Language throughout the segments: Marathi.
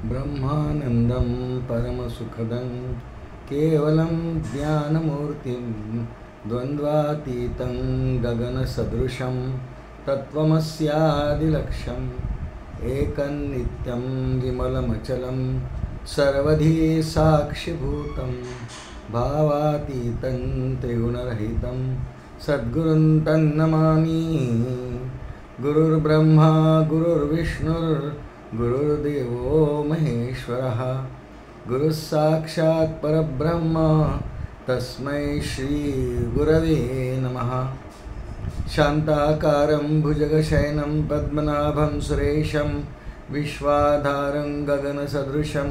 ब्रह्मानंदं परमसुखदं केवलं ज्ञानमूर्तिं द्वन्द्वातीतं गगनसदृशं तत्त्वमस्यादिलक्ष्यम् एकं नित्यं विमलमचलं सर्वधी साक्षिभूतं भावातीतं त्रिगुणरहितं सद्गुरुं तन्नमामि। गुरुर्ब्रह्मा गुरुर्विष्णुर्गुरुर्देवो महेश्वरः गुरुः साक्षात् परब्रह्म तस्मै श्रीगुरवे नमः। शान्ताकारं भुजगशयनं पद्मनाभं सुरेशं विश्वाधारं गगनसदृशं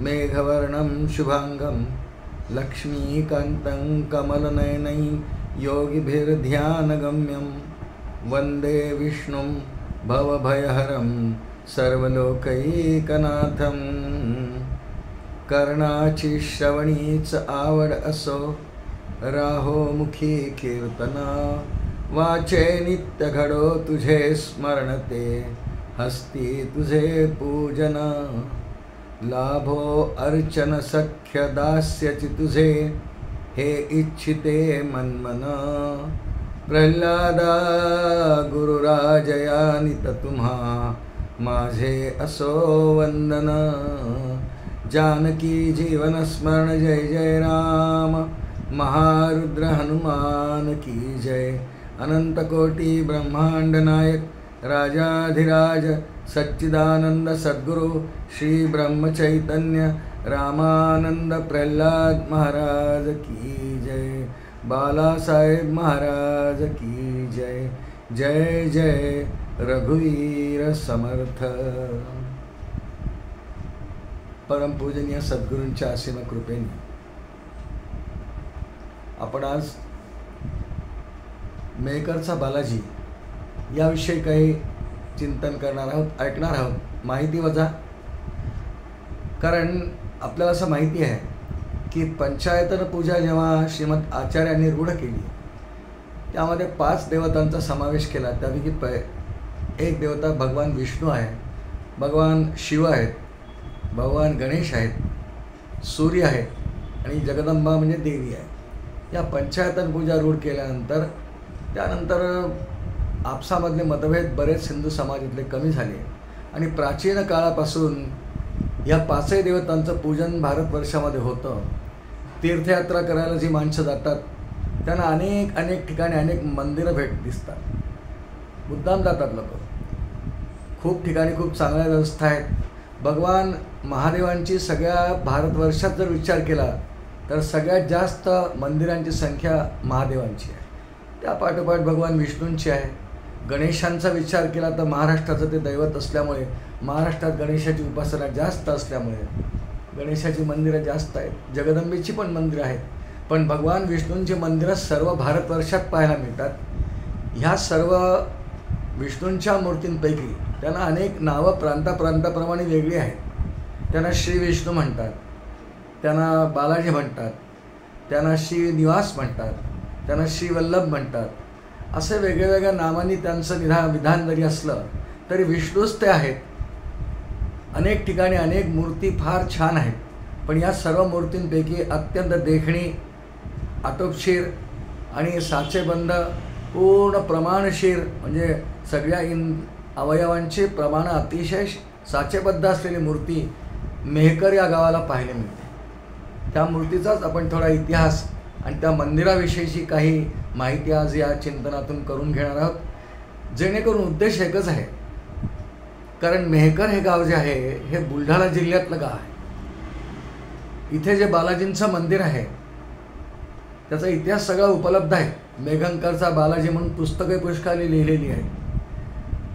मेघवर्णं शुभांगं लक्ष्मीकान्तं कमलनयनं योगिभिर्ध्यानगम्यं वन्दे विष्णुं भवभयहरं सर्वलोकैकनाथं। कर्णाची श्रवणीच आवड असो राहो मुखी कीर्तना वाचे नित्य घडो तुझे स्मरणते हस्ती तुझे पूजन लाभो अर्चन सख्य दास्यचि तुझे हे इच्छिते मनमन प्रल्हादा गुरुराजयानित तुम्हा माझे असो वंदन। जानकी जीवन स्मरण जय जय राम महारुद्र हनुमान की जय। अनंत कोटि ब्रह्मांड नायक राजाधिराज सच्चिदानंद सद्गुरु श्री ब्रह्म चैतन्य रामानंद प्रल्हाद महाराज की जय। बाला साहेब महाराज की जय। जय जय रघुवीर समर्थ। परमपूजनीय सद्गुरूंच्या असीम कृपेने आपण आज मेहकरचा बालाजी याविषयी काही चिंतन करणार आहोत, ऐकणार आहोत, माहिती वजा। कारण आपल्याला असं माहिती आहे की पंचायतन पूजा जेव्हा श्रीमद आचार्यांनी रूढ केली त्यामध्ये 5 देवतांचा समावेश केला। त्यापैकी एक देवता भगवान विष्णू आहे, भगवान शिव आहेत, भगवान गणेश आहेत, सूर्य आहेत आणि जगदंबा म्हणजे देवी आहे। या पंचायतन पूजा रूढ केल्यानंतर त्यानंतर आपसामधले मतभेद बरेच हिंदू समाजातले कमी झाले आणि प्राचीन काळापासून या 5ही देवतांचं पूजन भारतवर्षामध्ये होतं। तीर्थयात्रा करायला जी माणसं जातात त्यांना अनेक ठिकाणी अनेक मंदिरं दिसतात, मुद्दाम जातात लोक। खूप ठिकाणी खूप चांगल्या व्यवस्था आहेत। भगवान महादेवांची सगळ्या भारतवर्षात जर विचार केला तर सगळ्यात जास्त मंदिरांची संख्या महादेवांची आहे, त्या पाठोपाठ भगवान विष्णूंची आहे। गणेशांचा विचार केला तर महाराष्ट्राचं ते दैवत असल्यामुळे महाराष्ट्रात गणेशाची उपासना जास्त असल्यामुळे गणेशाची मंदिरं जास्त आहेत। जगदंबेची पण मंदिरं आहेत, पण भगवान विष्णूंची मंदिरं सर्व भारतवर्षात पाहायला मिळतात। ह्या सर्व विष्णूंच्या मूर्तींपैकी त्यांना अनेक नावं प्रांताप्रमाणे वेगळी आहेत। त्यांना श्री विष्णू म्हणतात, त्यांना बालाजी म्हणतात, त्यांना श्रीनिवास म्हणतात, त्यांना श्रीवल्लभ म्हणतात। असे वेगवेगळ्या नावांनी त्यांचं विधान जरी असलं तरी विष्णूच ते आहेत। अनेक ठिकाणी अनेक मूर्ती फार छान आहेत, पण या सर्व मूर्तींपैकी अत्यंत देखणी, आटोपशीर आणि साचेबंद, पूर्ण प्रमाणशीर म्हणजे सगळ्या अवयवांचे प्रमाण अतिशय साचेबद्ध असलेली मूर्ती मेहकर या गावाला पाहायला मिळते। त्या मूर्तीचाच आपण थोडा इतिहास आणि त्या मंदिराविषयीची काही माहिती आज या चिंतनातून करून घेणार आहोत, जेणेकरून उद्देश एकच आहे। कारण मेहकर हे गाव जे आहे हे बुलढाणा जिल्ह्यातलं गाव आहे। इथे जे बालाजींचं मंदिर आहे त्याचा इतिहास सगळा उपलब्ध आहे। मेघंकरचा बालाजी म्हणून पुस्तके पुष्कळी लिहिलेली आहेत,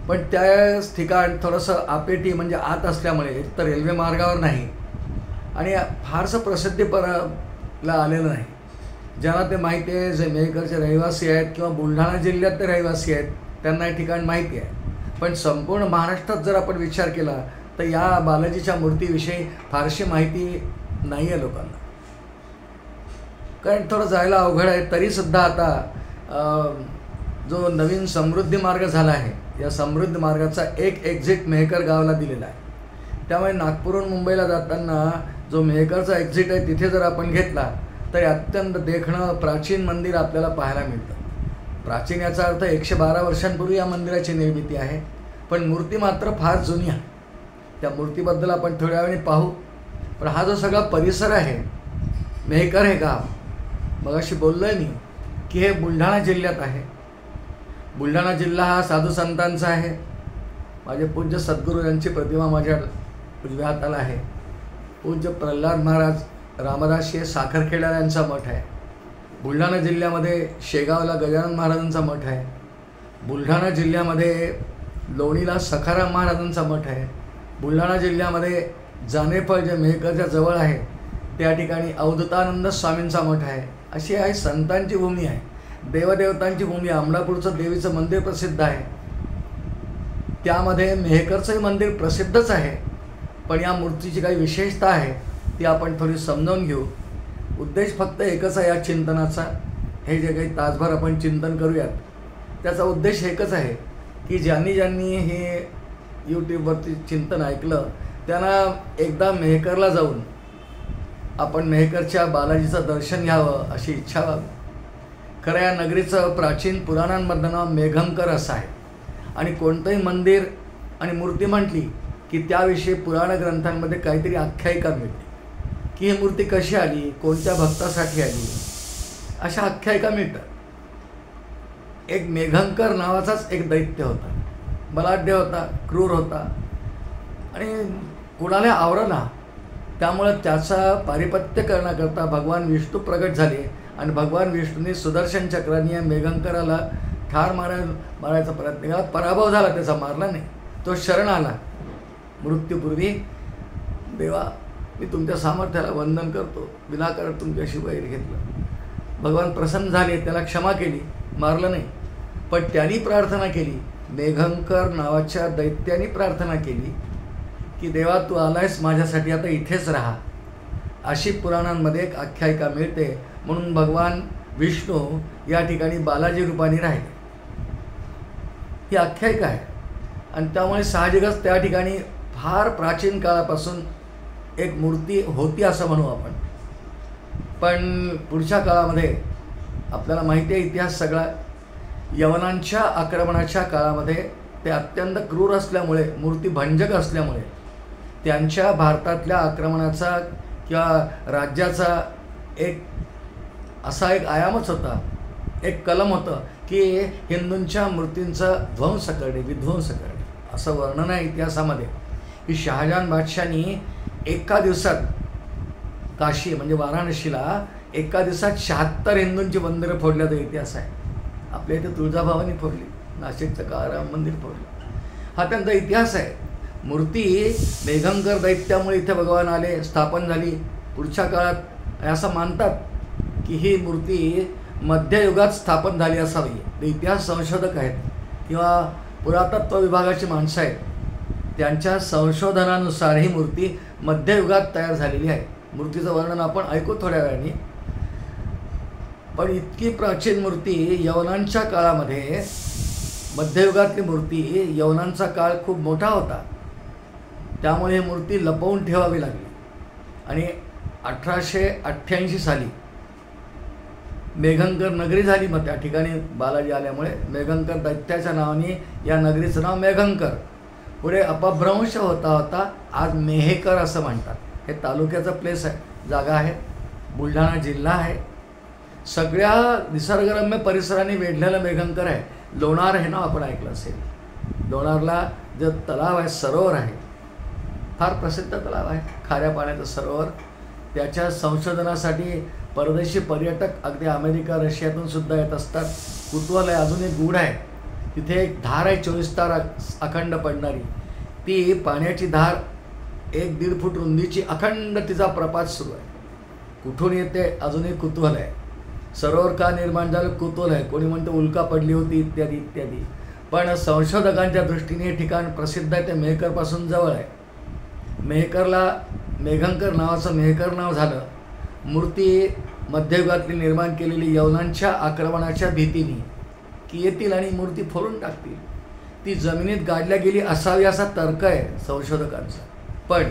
पण त्याच ठिकाण थोडंसं आपेटी म्हणजे आत असल्यामुळे एक तर रेल्वे मार्गावर नाही आणि फारसं प्रसिद्धीला आलेलं नाही। ज्यांना ते माहिती आहे, जे मेहकरचे रहिवासी आहेत किंवा बुलढाणा जिल्ह्यात ते रहिवासी आहेत त्यांना हे ठिकाण माहिती आहे, पण संपूर्ण महाराष्ट्रात जर आपण विचार केला तर या बालाजीच्या मूर्तीविषयी फारशी माहिती नाही आहे लोकांना। कारण थोडं जायला अवघड आहे। तरीसुद्धा आता जो नवीन समृद्धी मार्ग झाला आहे या समृद्धी मार्गाचा एक एक्झिट मेहकर गावाला दिलेला आहे। त्यामुळे नागपूरहून मुंबईला जाताना जो मेहकरचा एक्झिट आहे तिथे जर आपण घेतला तर अत्यंत देखणं प्राचीन मंदिर आपल्याला पाहायला मिळतं. प्राचीन याचा अर्थ 112 वर्षांपूर्वी या मंदिराची निर्मिती आहे, पण मूर्ती मात्र फार जुनी आहे. त्या मूर्तीबद्दल आपण थोड्या वेळाने पाहू. पण हा जो सगळा परिसर आहे, मेहकर हे गाव, मगाशी बोललो आहे मी की हे बुलढाणा जिल्ह्यात आहे. बुलढाणा जिल्हा हा साधू संतांचा आहे. माझे पूज्य सद्गुरू यांची प्रतिमा माझ्या उजव्या हाताला आहे. पूज्य प्रल्हाद महाराज रामदासी साखरखेडा यांचा मठ आहे. बुलढाणा जिल्ह्यामध्ये शेगावला गजानन महाराजांचा मठ आहे. बुलढाणा जिल्ह्यामध्ये लोणीला सखाराम महाराजांचा मठ आहे. बुलढाणा जिल्ह्यामध्ये जानेफळ जे मेहकरच्या जवळ आहे त्या ठिकाणी अवधूतानंद स्वामींचा मठ आहे. अशी आहे संतांची भूमी आहे, देवदेवतांची भूमी. अमरापूरचं देवीचं मंदिर प्रसिद्ध आहे, त्यामध्ये मेहकरचंही मंदिर प्रसिद्धच आहे. पण या मूर्तीची काही विशेषता आहे ती आपण थोडी समजावून घेऊ. उद्देश फक्त एकच आहे या चिंतनाचा. हे जे काही तासभर आपण चिंतन करूयात त्याचा उद्देश एकच आहे की ज्यांनी हे यूट्यूबवरती चिंतन ऐकलं त्यांना एकदा मेहकरला जाऊन आपण मेहकरच्या बालाजीचं दर्शन घ्यावं अशी इच्छा व्हावी. खरं या नगरीचं प्राचीन पुराणांमधलं नाव मेघंकर असं आहे. आणि कोणतंही मंदिर आणि मूर्ती म्हटली की त्याविषयी पुराण ग्रंथांमध्ये काहीतरी आख्यायिका मिळते की ही मूर्ती कशी आली, कोणत्या भक्तासाठी आली, अशा आख्यायिका मिळतात. एक मेघंकर नावाचाच एक दैत्य होता, बलाढ्य होता, क्रूर होता आणि कुणाला आवरला. त्यामुळं त्याचा पारिपत्य करण्याकरता भगवान विष्णू प्रगट झाले आणि भगवान विष्णूने सुदर्शन चक्राने मेघंकराला ठार मारायचा प्रयत्न केला. पराभव झाला, त्याचा मारला नाही. तो शरण आला मृत्यूपूर्वी, देवा मी तुमच्या सामर्थ्याला वंदन करतो, विनाकारण तुमच्याशी वैर घेतलं. भगवान प्रसन्न झाले, त्याला क्षमा केली, मारलं नाही. पण त्यांनी प्रार्थना केली, मेघंकर नावाच्या दैत्याने प्रार्थना केली की देवा तू आलायस माझ्यासाठी, आता इथेच राहा. अशी पुराणांमध्ये एक आख्यायिका मिळते. म्हणून भगवान विष्णू या ठिकाणी बालाजी रूपाने राहिले, ही आख्यायिका आहे. आणि त्यामुळे साहजिकच त्या ठिकाणी फार प्राचीन काळापासून एक मूर्ती होती असं म्हणू आपण. पण पुढच्या काळामध्ये आपल्याला माहिती आहे इतिहास सगळा, यवनांच्या आक्रमणाच्या काळामध्ये ते अत्यंत क्रूर असल्यामुळे, मूर्ती भंजक असल्यामुळे त्यांच्या भारतातल्या आक्रमणाचा किंवा राज्याचा एक असा एक आयामच होता, एक कलम होतं की हिंदूंच्या मूर्तींचा ध्वंस करणे, विध्वंस करणे. असं वर्णन आहे इतिहासामध्ये की शहाजहान बादशाहनी एका दिवसात काशी म्हणजे वाराणसीला एका दिवसात 76 हिंदूंची मंदिरं फोडल्याचा इतिहास आहे. आपल्या इथे तुळजाभवानी फोडली, नाशिकचं काळाराम मंदिर फोडलं, हा त्यांचा इतिहास आहे. मूर्ती मेघंकर दैत्यामुळे इथे भगवान आले, स्थापन झाली. पुढच्या काळात असं मानतात की ही मूर्ती मध्ययुगात स्थापन झाली असावी. ते इतिहास संशोधक आहेत किंवा पुरातत्व विभागाची माणसं आहेत, त्यांच्या संशोधनानुसार ही मूर्ती मध्ययुगात तयार झालेली आहे. मूर्तीचं वर्णन आपण ऐकू थोड्या वेळाने. पण इतकी प्राचीन मूर्ती यवनांच्या काळामध्ये, मध्ययुगातली मूर्ती, यवनांचा काळ खूप मोठा होता, त्यामुळे ही मूर्ती लपवून ठेवावी लागली. आणि 1888 साली मेघंकर नगरी झाली. मग त्या ठिकाणी बालाजी आल्यामुळे मेघंकर दैत्याच्या नावाने या नगरीचं नाव मेघंकर. पुढे अपभ्रंश होता होता आज मेहकर असं म्हणतात. हे तालुक्याचं प्लेस आहे, जागा आहे, बुलढाणा जिल्हा आहे. सगळ्या निसर्गरम्य परिसराने वेढलेलं मेघंकर आहे. लोणार हे नाव आपण ऐकलं असेल. लोणारला जे तलाव आहे, सरोवर आहे, फार प्रसिद्ध तलाव आहे, खाऱ्या पाण्याचं सरोवर. त्याच्या संशोधनासाठी परदेशी पर्यटक अगदी अमेरिका, रशियातून सुद्धा येत असतात. कुतूहल आहे, अजून एक गूढ आहे. तिथे एक धार आहे 24 तास अखंड पडणारी. ती पाण्याची धार 1-1.5 फूट रुंदीची, अखंड तिचा प्रपात सुरू आहे. कुठून येते अजूनही कुतूहल आहे. सरोवर का निर्माण झालं कुतूहल आहे. कोणी म्हणतं उल्का पडली होती इत्यादी इत्यादी. पण संशोधकांच्या दृष्टीने हे ठिकाण प्रसिद्ध आहे. ते मेहकरपासून जवळ आहे. मेहकरला मेघंकर नावाचं मेहकर नाव झालं. मूर्ती मध्ययुगातली निर्माण केलेली यवनांच्या आक्रमणाच्या भीतीने की येतील आणि मूर्ती फोडून टाकतील, ती जमिनीत गाडल्या गेली असावी असा तर्क आहे संशोधकांचा. पण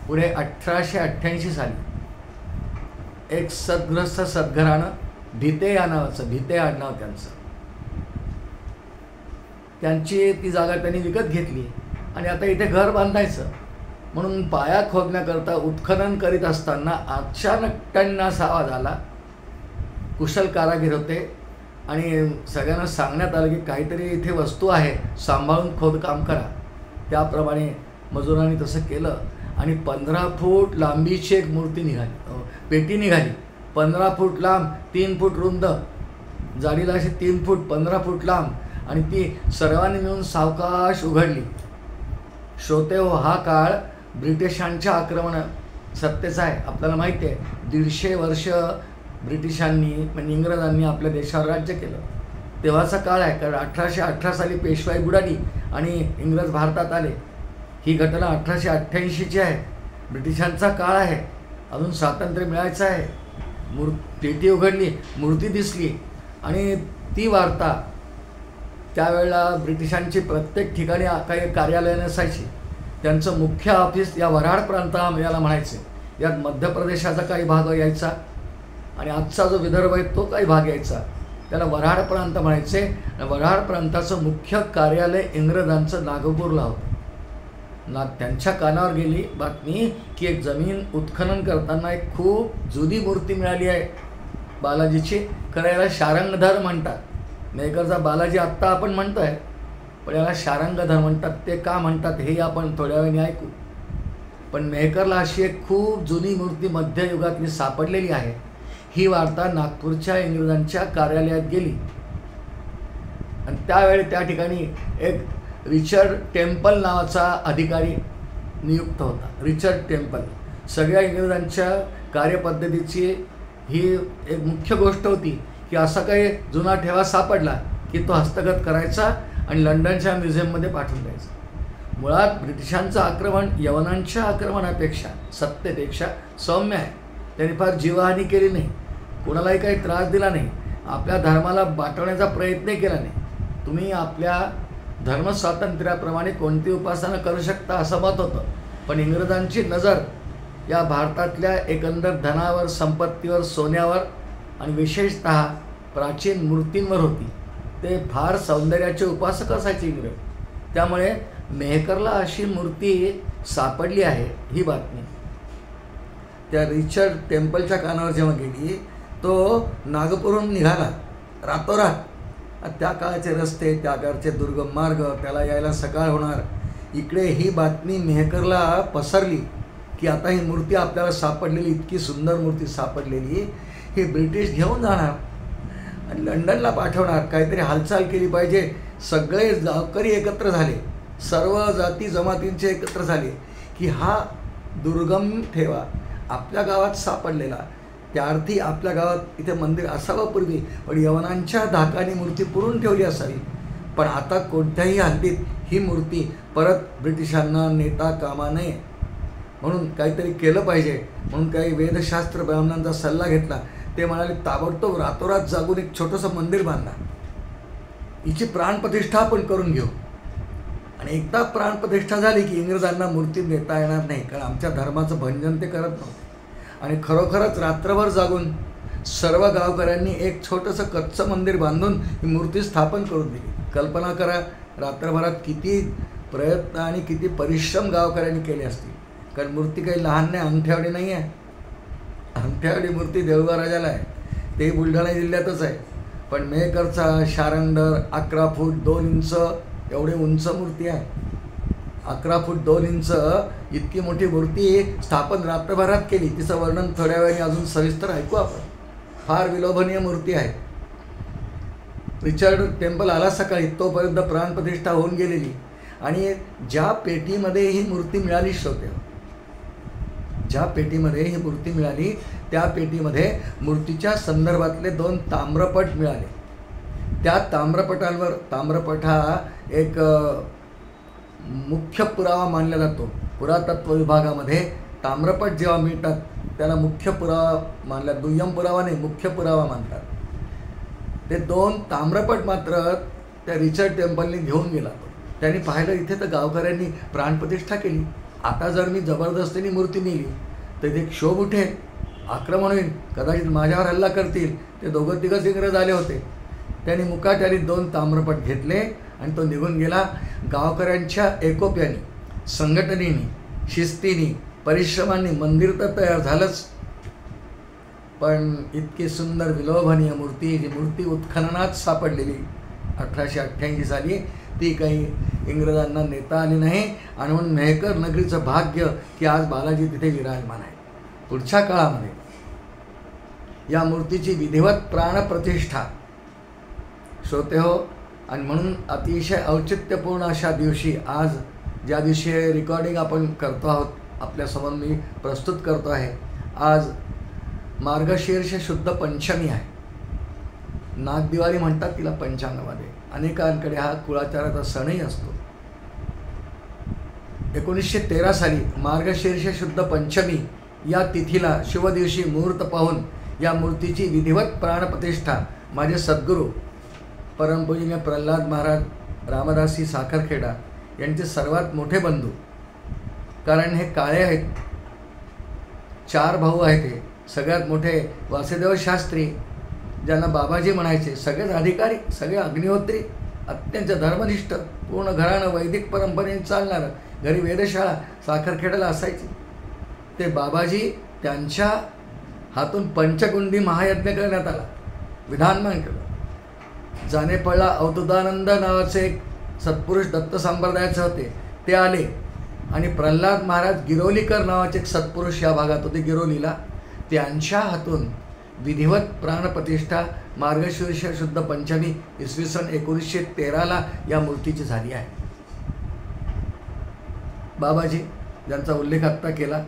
पुढे 1888 साली एक सद्ग्रस्त सद्घराणं, भिते या नावाचं, भिते आडनाव त्यांचं, त्यांची ती जागा त्यांनी विकत घेतली आणि आता इथे घर बांधायचं म्हणून पाया खोदण्याकरता उत्खनन करीत असताना अचानक टन्नास आवाज आला. कुशल कारागीर होते आणि सगळ्यांना सांगण्यात आलं की काहीतरी इथे वस्तू आहे, सांभाळून खोदकाम करा. त्याप्रमाणे मजुरांनी तसं केलं आणि 15 फूट लांबीची एक मूर्ती निघाली, पेटी निघाली. 15 फूट लांब, 3 फूट रुंद, जाडीला अशी 3 फूट 15 फूट लांब, आणि ती सर्वांनी मिळून सावकाश उघडली. श्रोते हो, हा काळ ब्रिटिशांच्या आक्रमण सत्तेचा आहे. आपल्याला माहिती आहे 150 वर्ष ब्रिटिशांनी म्हणजे इंग्रजांनी आपल्या देशावर राज्य केलं, तेव्हाचा काळ आहे. कारण 1818 साली पेशवाई बुडाली आणि इंग्रज भारतात आले. ही घटना 1888ची आहे. ब्रिटिशांचा काळ आहे, अजून स्वातंत्र्य मिळायचं आहे. पेटी उघडली, मूर्ती दिसली आणि ती वार्ता त्यावेळेला ब्रिटिशांची प्रत्येक ठिकाणी काही कार्यालय नसायची. त्यांचं मुख्य ऑफिस या वऱ्हाड प्रांताला म्हणायचे. यात मध्य प्रदेशाचा काही भाग यायचा आणि आजचा जो विदर्भ आहे तो काही भाग यायचा. त्याला वऱ्हाड प्रांत म्हणायचे. वऱ्हाड प्रांताचं मुख्य कार्यालय इंग्रजांचं नागपूरला होतं. त्यांच्या कानावर गेली बातमी की एक जमीन उत्खनन करताना एक खूप जुनी मूर्ती मिळाली आहे बालाजीची. करायला शारंगधर म्हणतात. मेहकरचा बालाजी आत्ता आपण म्हणतोय, पण याला शारंगधर म्हणतात. ते का म्हणतात हे आपण थोड्या वेळाने ऐकू. पण मेहकरला अशी एक खूप जुनी मूर्ती मध्ययुगातली सापडलेली आहे. ही वार्ता नागपूरच्या इंग्रजांच्या कार्यालयात गेली आणि त्यावेळी त्या ठिकाणी एक रिचर्ड टेम्पल नावाचा अधिकारी नियुक्त होता. Richard temple. सगळ्या इंग्रजांच्या कार्यपद्धतीची ही एक मुख्य गोष्ट होती की असा काही जुना ठेवा सापडला की तो हस्तगत करायचा आणि लंडनच्या म्युझियममध्ये पाठवून द्यायचा. मुळात ब्रिटिशांचं आक्रमण यवनांच्या आक्रमणापेक्षा सत्तेपेक्षा सौम्य आहे. त्यांनी फार जीवहानी केली नाही, कोणालाही काही त्रास दिला नाही, आपल्या धर्माला बाटवण्याचा प्रयत्न केला नाही. तुम्ही आपल्या धर्मस्वातंत्र्याप्रमाणे कोणती उपासना करू शकता असं मत होतं. पण इंग्रजांची नजर या भारतातल्या एकंदर धनावर, संपत्तीवर, सोन्यावर आणि विशेषतः प्राचीन मूर्तींवर होती. ते फार सौंदर्याचे उपासक असायचे इंग्रज. त्यामुळे मेहकरला अशी मूर्ती सापडली आहे ही बातमी त्या रिचर्ड टेम्पलच्या कानावर जेव्हा गेली, तो नागपूरहून निघाला रातोरात. त्या काळाचे रस्ते, त्या काळचे दुर्गम मार्ग, त्याला यायला सकाळ होणार. इकडे ही बातमी मेहकरला पसरली की आता ही मूर्ती आपल्याला सापडलेली, इतकी सुंदर मूर्ती सापडलेली, ही ब्रिटिश घेऊन जाणार आणि लंडनला पाठवणार. काहीतरी हालचाल केली पाहिजे. सगळे गावकरी एकत्र झाले, सर्व जाती जमातींचे एकत्र झाले की हा दुर्गम ठेवा आपल्या गावात सापडलेला, त्या अर्थी आपल्या गावात इथे मंदिर असावं पूर्वी, पण यवनांच्या धाकाने मूर्ती पुरून ठेवली असावी. पण आता कोणत्याही हद्दीत ही मूर्ती परत ब्रिटिशांना नेता कामा नये, म्हणून काहीतरी केलं पाहिजे. म्हणून काही वेदशास्त्र ब्राह्मणांचा सल्ला घेतला. ते म्हणाले ताबडतोब रातोरात जागून एक छोटंसं मंदिर बांधा, हिची प्राणप्रतिष्ठा आपण करून घेऊ. आणि एकदा प्राणप्रतिष्ठा झाली की इंग्रजांना मूर्ती नेता येणार नाही, कारण आमच्या धर्माचं भंजन ते करत नव्हते. आणि खरोखरच रात्रभर जागून सर्व गावकऱ्यांनी एक छोटंसं कच्चं मंदिर बांधून ही मूर्ती स्थापन करून दिली. कल्पना करा रात्रभरात किती प्रयत्न आणि किती परिश्रम गावकऱ्यांनी केले असतील. कारण मूर्ती काही लहान नाही, अंगठ्यावडी नाही आहे. अंगठ्यावडी मूर्ती देऊळगाव राजाला आहे, ते बुलढाणा जिल्ह्यातच आहे. पण मेहकरचा शारंगधर 11 फूट 2 इंच एवढी उंच मूर्ती आहे. 11 फूट 2 इंच इतकी मोठी मूर्ती स्थापन रात्रभरात केली. तिचं वर्णन थोड्या वेळाने अजून सविस्तर ऐकू आपण. फार विलोभनीय मूर्ती आहे. रिचर्ड टेम्पल आला सकाळी, तोपर्यंत प्राणप्रतिष्ठा होऊन गेलेली. आणि ज्या पेटीमध्ये ही मूर्ती मिळाली श्रोते, ज्या पेटीमध्ये ही मूर्ती मिळाली त्या पेटीमध्ये मूर्तीच्या संदर्भातले 2 ताम्रपट मिळाले. त्या ताम्रपटांवर, ताम्रपट हा एक मुख्य पुरावा मानला जातो. पुरातत्व विभागामध्ये ताम्रपट जेव्हा मिळतात त्याला मुख्य पुरावा मानला, दुय्यम पुरावा नाही, मुख्य पुरावा मानतात. ते 2 ताम्रपट मात्र त्या रिचर्ड टेम्पलने घेऊन गेला. त्यांनी पाहिलं इथे तर गावकऱ्यांनी प्राणप्रतिष्ठा केली, आता जर मी जबरदस्तीने मूर्ती नेली तर ते क्षोभ उठेल, आक्रमण होईल, कदाचित माझ्यावर हल्ला करतील. ते दोघं तिघंच इंग्रज आले होते. त्यांनी मुकाट्याने 2 ताम्रपट घेतले आणि तो निघून गेला. गावकऱ्यांच्या एकोप्याने, संघटनेने, शिस्तीने, परिश्रमांनी मंदिर तर तयार झालंच, पण इतकी सुंदर विलोभनीय मूर्ती, जी मूर्ती उत्खननात सापडलेली 1888 साली, ती काही इंग्रजांना नेता आली नाही. आणि म्हणून मेहकर नगरीचं भाग्य की आज बालाजी तिथे विराजमान आहे. पुढच्या काळामध्ये या मूर्तीची विधिवत प्राणप्रतिष्ठा श्रोते हो. आणि म्हणून अतिशय औचित्यपूर्ण अशा दिवशी, आज ज्या दिवशी रेकॉर्डिंग आपण करतो आहोत, आपल्यासमोर मी प्रस्तुत करतो आहे, आज मार्गशीर्ष शुद्ध पंचमी आहे. नागदिवाळी म्हणतात तिला पंचांगामध्ये. अनेकांकडे हा कुळाचाराचा सणही असतो. 1913 साली मार्गशीर्ष शुद्ध पंचमी या तिथीला शुभ दिवशी मुहूर्त पाहून या मूर्तीची विधिवत प्राणप्रतिष्ठा माझे सद्गुरू परमपूजनीय प्रल्हाद महाराज रामदासी साखरखेडा यांचे सर्वात मोठे बंधू, कारण हे काळे आहेत, 4 भाऊ आहेत. हे सगळ्यात मोठे वासुदेव शास्त्री, ज्यांना बाबाजी म्हणायचे, सगळेच अधिकारी, सगळे अग्निहोत्री, अत्यंत धर्मनिष्ठ, पूर्ण घराणं वैदिक परंपरेने चालणारं, घरी वेधशाळा साखरखेड्याला असायची. ते बाबाजी, त्यांच्या हातून पंचकुंडी महायज्ञ करण्यात आला, विधानमान केलं. जानेपळला अवधूतानंद नावाचे एक सत्पुरुष दत्त संप्रदायाचे होते, ते आले. आणि प्रल्हाद महाराज गिरोलीकर नावाचे एक सत्पुरुष या भागात होते गिरोलीला, त्यांच्या हातून विधिवत प्राणप्रतिष्ठा मार्गशीर्ष शुद्ध पंचमी इसवी सन 1913 या मूर्तीची झाली आहे. बाबाजी, ज्यांचा उल्लेख आत्ता केला,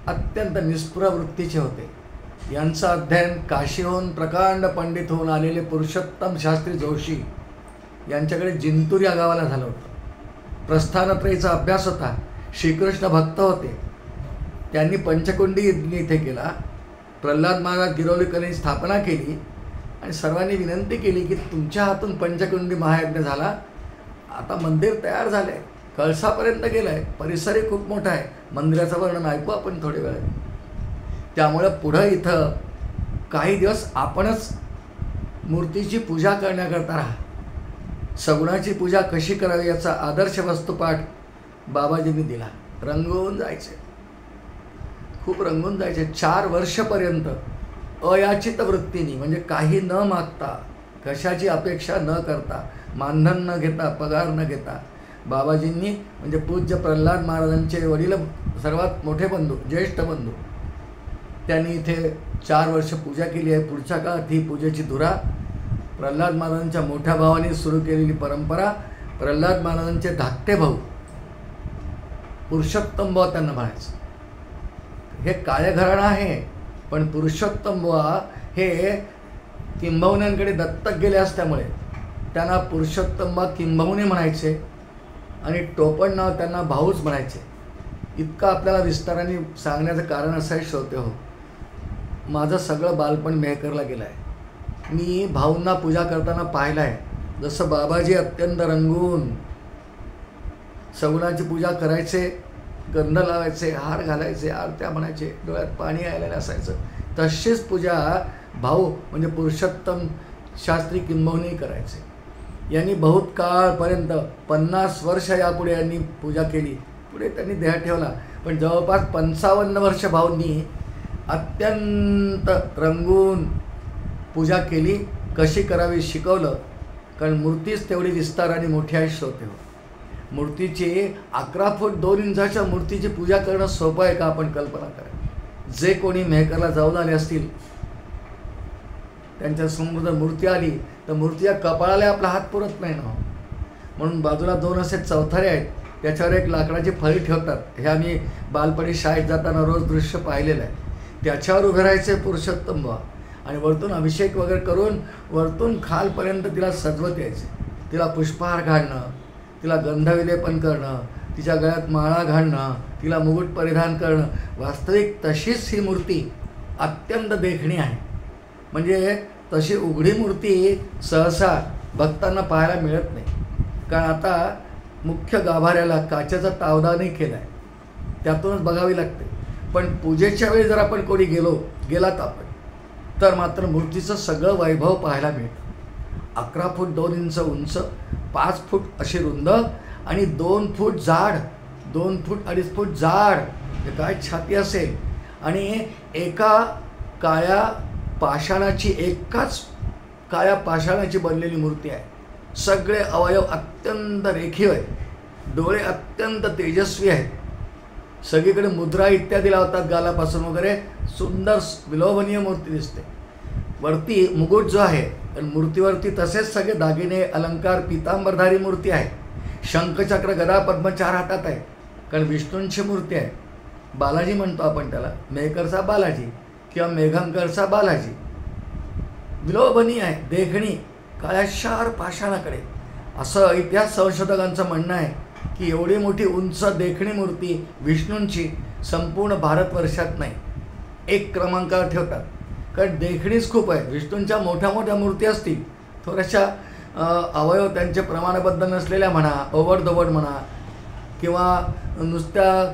अत्यंत निस्पृह वृत्तीचे होते. यांचं अध्ययन काशीहून प्रकांड पंडित होऊन आलेले पुरुषोत्तम शास्त्री जोशी यांच्याकडे जिंतूर या गावाला झालं होतं. प्रस्थानत्रयीचा अभ्यास होता. श्रीकृष्ण भक्त होते. त्यांनी पंचकुंडी यज्ञ इथे केला. प्रल्हाद महाराज गिरोलीकरांनी स्थापना केली आणि सर्वांनी विनंती केली की तुमच्या हातून पंचकुंडी महायज्ञ झाला, आता मंदिर तयार झालं आहे, कळसापर्यंत गेलं आहे, परिसरही खूप मोठा आहे, मंदिराचं वर्णन ऐकू आपण थोडे वेळ. त्यामुळं पुढं इथं काही दिवस आपणच मूर्तीची पूजा करण्याकरता राहा. सगुणाची पूजा कशी करावी याचा आदर्श वस्तुपाठ बाबाजींनी दिला. रंगवून जायचे, खूप रंगून जायचे. 4 वर्षपर्यंत अयाचित वृत्तीने, म्हणजे काही न मागता, कशाची अपेक्षा न करता, मानधन न घेता, पगार न घेता, बाबाजींनी म्हणजे पूज्य प्रल्हाद महाराजांचे वडील, सर्वात मोठे बंधू, ज्येष्ठ बंधू, त्यांनी इथे 4 वर्ष पूजा केली आहे. पुढच्या काळात ही पूजेची धुरा प्रल्हाद महाराजांच्या मोठ्या भावाने सुरू केलेली परंपरा, प्रल्हाद महाराजांचे धाकटे भाऊ पुरुषोत्तम बुवा त्यांना म्हणायचं. हे काळे घराणं आहे, पण पुरुषोत्तम बुवा हे किंबहुण्यांकडे दत्तक गेले असल्यामुळे त्यांना पुरुषोत्तम बुवा किंबहुणे म्हणायचे आणि टोपण नाव त्यांना भाऊच म्हणायचे. इतकं आपल्याला विस्ताराने सांगण्याचं कारण असं आहे श्रोते हो, माझं सगळं बालपण मेहकरला गेलं आहे. मी भाऊंना पूजा करताना पाहिलं आहे. जसं बाबाजी अत्यंत रंगून सगुणाची पूजा करायचे, गंध लावायचे, हार घालायचे, आरत्या म्हणायचे, डोळ्यात पाणी यायला असायचं, तशीच पूजा भाऊ म्हणजे पुरुषोत्तम शास्त्री किंबहुने करायचे. यांनी बहुत काळपर्यंत 50 वर्ष यापुढे यांनी पूजा केली. पुढे त्यांनी देह ठेवला, पण जवळपास 55 वर्ष भाऊंनी अत्यंत रंगून पूजा केली. कशी करावी शिकवलं, कारण मूर्तीच तेवढी विस्ताराने मोठी आहे श्रोते हो. मूर्तीची 11 फूट 2 इंचाच्या मूर्तीची पूजा करणं सोपं आहे का? आपण कल्पना करा. जे कोणी मेहकरला जाऊन आले असतील, त्यांच्या समोर जर मूर्ती आली तर मूर्तीच्या कपाळाला आपला हात पुरत नाही ना. म्हणून बाजूला 2 असे चौथरे आहेत, त्याच्यावर एक लाकडाची फळी ठेवतात. हे आम्ही बालपणी शाळेत जाताना रोज दृश्य पाहिलेलं आहे. त्याच्यावर उभे राहायचे पुरुषोत्तम बुवा आणि वरतून अभिषेक वगैरे करून वरतून खालपर्यंत तिला सजवत यायचे. तिला पुष्पहार घालणं, तिला गंधविलेपन करणं, तिच्या गळ्यात माळा घालणं, तिला मुकुट परिधान करणं. वास्तविक तशीच ही मूर्ती अत्यंत देखणी आहे. म्हणजे तशी उघडी मूर्ती सहसा भक्तांना पाहायला मिळत नाही, कारण आता मुख्य गाभाऱ्याला काचेचा तावदानही केला आहे. त्यातूनच बघावी लागते. पण पूजेच्या वेळी जर आपण कोणी गेलात आपण, तर मात्र मूर्तीचं सगळं वैभव पाहायला मिळतं. 11 फूट 2 इंच उंच, 5 फूट अशी रुंद आणि 2 फूट जाड, 2 फूट 2.5 फूट जाड, काय छाती असेल. आणि एका काळ्या पाषाणाची बनलेली मूर्ती आहे. सगळे अवयव अत्यंत रेखीव आहेत, डोळे अत्यंत तेजस्वी आहेत, सगळीकडे मुद्रा इत्यादी लावतात गालापासून वगैरे, सुंदर विलोभनीय मूर्ती दिसते. वरती मुकुट जो आहे, मूर्तीवरती तसेच सगळे दागिने अलंकार, पितांबरधारी मूर्ती आहे. शंखचक्र गदा पद्म 4 हातात आहे, कारण विष्णूंची मूर्ती आहे. बालाजी म्हणतो आपण त्याला, मेहकरचा बालाजी किंवा मेघंकरचा बालाजी. विलोभनीय आहे, देखणी काळ्याशार पाषाणाकडे. असं इतिहास संशोधकांचं म्हणणं आहे की एवढी मोठी उंच देखणी मूर्ती विष्णूंची संपूर्ण भारतवर्षात नाही, 1 क्रमांकावर ठेवतात. कारण देखणीच खूप आहे. विष्णूंच्या मोठ्या मोठ्या मूर्ती असतील, थोड्याशा अवयव त्यांचे प्रमाणबद्ध नसलेल्या म्हणा, ओबडधोबड म्हणा, किंवा नुसत्या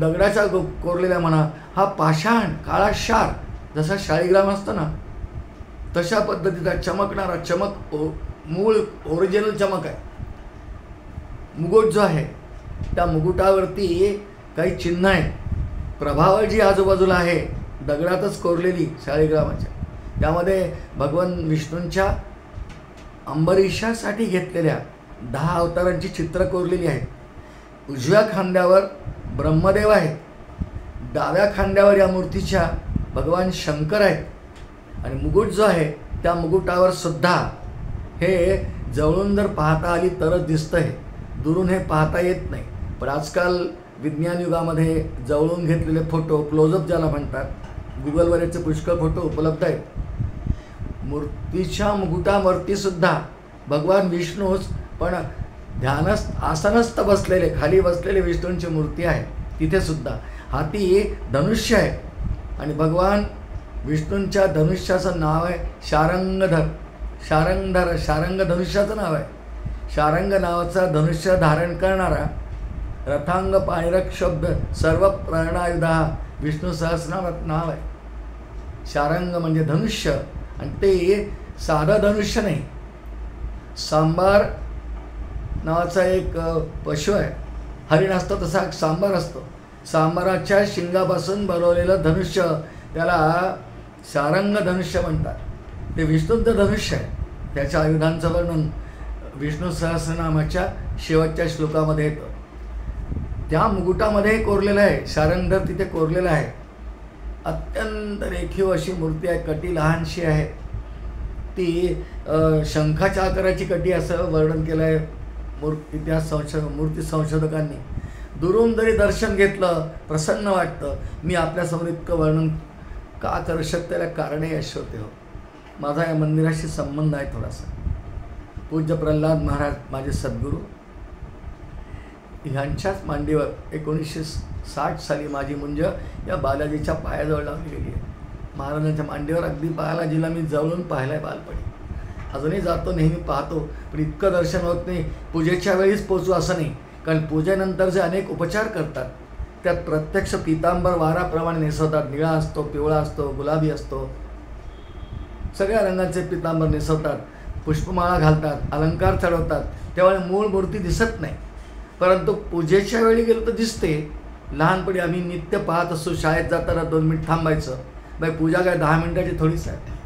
दगडाच्या कोरलेल्या म्हणा, हा पाषाण काळाशार जसा शाळीग्राम असतो ना, तशा पद्धतीचा चमकणारा, मूळ ओरिजिनल चमक आहे. मुकुट जो आहे, त्या मुकुटावरती काही चिन्ह आहेत. प्रभावळ जी आजूबाजूला आहे दगडातच कोरलेली शाळीग्रामाच्या, त्यामध्ये भगवान विष्णूंच्या अंबरीषासाठी घेतलेल्या 10 अवतारांची चित्र कोरलेली आहेत. उजव्या खांद्यावर ब्रह्मदेव आहेत, डाव्या खांद्यावर या मूर्तीच्या भगवान शंकर आहेत. आणि मुकुट जो आहे, त्या मुकुटावर सुद्धा हे जवळून जर पाहता आली तरच दिसतं, हे दुरून हे पाहता येत नाही. पण आजकाल विज्ञान युगामध्ये जवळून घेतलेले फोटो, क्लोजअप ज्याला म्हणतात, गुगलवर याचे पुष्कळ फोटो उपलब्ध आहेत. मूर्तीच्या मुकुटावरती सुद्धा भगवान विष्णूच, पण आसनस्थ बसलेले, खाली बसलेले विष्णूंची मूर्ती आहे. तिथे सुद्धा हाती धनुष्य आहे आणि भगवान विष्णूंच्या धनुष्याचं नाव आहे शारंगधर. शारंग धनुष्याचं नाव आहे. शारंग नावाचा धनुष्य धारण करणारा रथांग पाणिरक शब्द सर्व प्रेरणायुधा विष्णू सहस्रनामात नाव आहे. शारंग म्हणजे धनुष्य, आणि ते साधं धनुष्य नाही. सांबार नावाचा एक पशु आहे, हरिण असतो तसा एक सांबार असतो. सांबाराच्या शिंगापासून बनवलेलं धनुष्य त्याला शारंग धनुष्य म्हणतात. ते विष्णूंचं धनुष्य आहे. त्याच्या आयुधांचं वर्णन विष्णू सहस्रनामाच्या शेवटच्या श्लोकामध्ये येतं. त्या मुकुटामध्ये कोरलेलं आहे, शारंगधर तिथे कोरलेलं आहे. अत्यंत रेखीव अशी मूर्ती आहे. कटी लहानशी आहे, ती शंखाच्या आकाराची कटी असं वर्णन केलं आहे मूर्ती संशोधकांनी. दुरून जरी दर्शन घेतलं प्रसन्न वाटतं. मी आपल्यासमोर इतकं वर्णन का करू शकतो, त्याला कारणे अशी होते. हो, माझा या मंदिराशी संबंध आहे थोडासा. पूज्य प्रल्हाद महाराज माझे सद्गुरू, ह्यांच्याच मांडीवर 1960 साली माझी मुंज या बालाजीच्या पायाजवळ लावली गेली आहे. महाराजांच्या मांडीवर अगदी बालाजीला मी जवळून पाहिलं आहे बालपणी. अजूनही जातो, नेहमी पाहतो, पण इतकं दर्शन होत नाही. पूजेच्या वेळीच पोचू असं नाही, कारण पूजेनंतर जे अनेक उपचार करतात त्यात प्रत्यक्ष पितांबर वाराप्रमाणे नेसवतात. निळा असतो, पिवळा असतो, गुलाबी असतो, सगळ्या रंगाचे पितांबर नेसवतात, पुष्पमाळा घालतात, अलंकार चढवतात. त्यामुळे मूळ मूर्ती दिसत नाही, परंतु पूजेच्या वेळी गेलो तर दिसते. लहानपणी आम्ही नित्य पाहत असतो, शाळेत जाताना 2 मिनिट थांबायचं. बाई पूजा काय 10 मिनिटाची थोडीच आहे.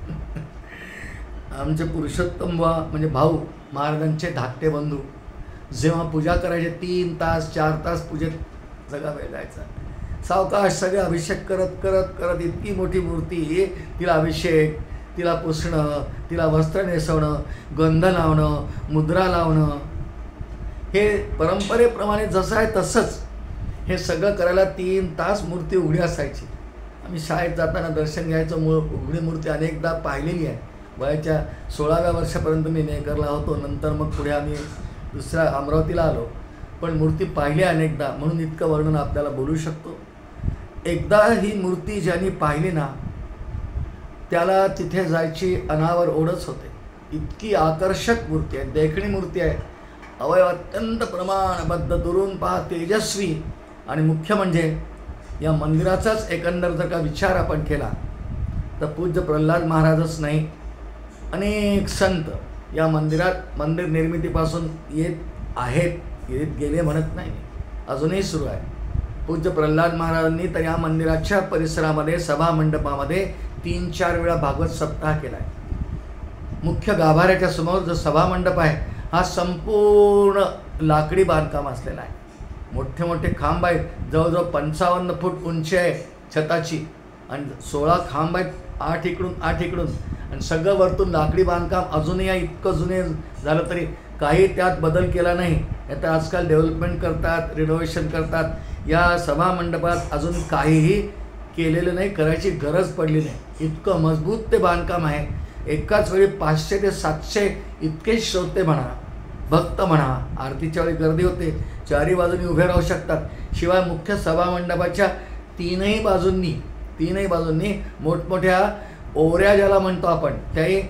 आमचे पुरुषोत्तम म्हणजे भाऊ महाराजांचे धाकटे बंधू जेव्हा पूजा करायचे 3 तास 4 तास पूजेत जगा वेळ जायचा. सावकाश सगळे अभिषेक करत करत करत इतकी मोठी मूर्ती, तिला अभिषेक, तिला पुसणं, तिला वस्त्र नेसवणं, गंध लावणं, मुद्रा लावणं, हे परंपरेप्रमाणे जसं आहे तसंच हे सगळं करायला 3 तास मूर्ती उघडी असायची. आम्ही शाळेत जाताना दर्शन घ्यायचं. उघडी मूर्ती अनेकदा पाहिलेली आहे. वयाच्या 16व्या वर्षापर्यंत मी नेकरला होतो. नंतर मग पुढे आम्ही दुसऱ्या अमरावतीला आलो, पण मूर्ती पाहिली अनेकदा, म्हणून इतकं वर्णन आपल्याला बोलू शकतो. एकदा ही मूर्ती ज्यांनी पाहिली ना, त्याला तिथे जायची अनावर ओढच होते. इतकी आकर्षक मूर्ती आहे, देखणी मूर्ती आहे. अवयव अत्यंत प्रमाणबद्ध, दुरून पहा तेजस्वी, आणि मुख्य म्हणजे या मंदिराचाच एकंदर जर का विचार आपण केला तर पूज्य प्रल्हाद महाराजच नाही, अनेक संत या मंदिरात मंदिर निर्मितीपासून येत गेले म्हणत नाही, अजूनही सुरू आहे. पूज्य प्रल्हाद महाराजांनी तर या मंदिराच्या परिसरामध्ये सभा मंडपामध्ये 3-4 वेळा भागवत सप्ताह केला आहे. मुख्य गाभाऱ्याच्या समोर जो सभा मंडप आहे हा संपूर्ण लाकडी बांधकाम असलेला आहे. मोठे मोठे खांब आहेत, जवळजवळ 55 फूट उंची आहे छताची आणि 16 खांब आहेत, 8 इकडून 8 इकडून, आणि सगळं वरतून लाकडी बांधकाम. अजूनही या इतकं जुने झालं तरी काही त्यात बदल केला नाही. आता आजकाल डेव्हलपमेंट करतात, रिनोव्हेशन करतात. या सभा मंडपात अजून काहीही केलेलं नाही, करायची गरज पडली नाही. इतकं मजबूत ते बांधकाम आहे. एकाच वेळी 500 ते 700 इतके श्रोते म्हणा, भक्त म्हणा, आरतीच्या वेळी गर्दी होते, चारी बाजूनी उभे राहू शकतात. शिवाय मुख्य सभा मंडपाच्या तीनही बाजूंनी मोठमोठ्या ओवऱ्या ज्याला म्हणतो आपण, त्याही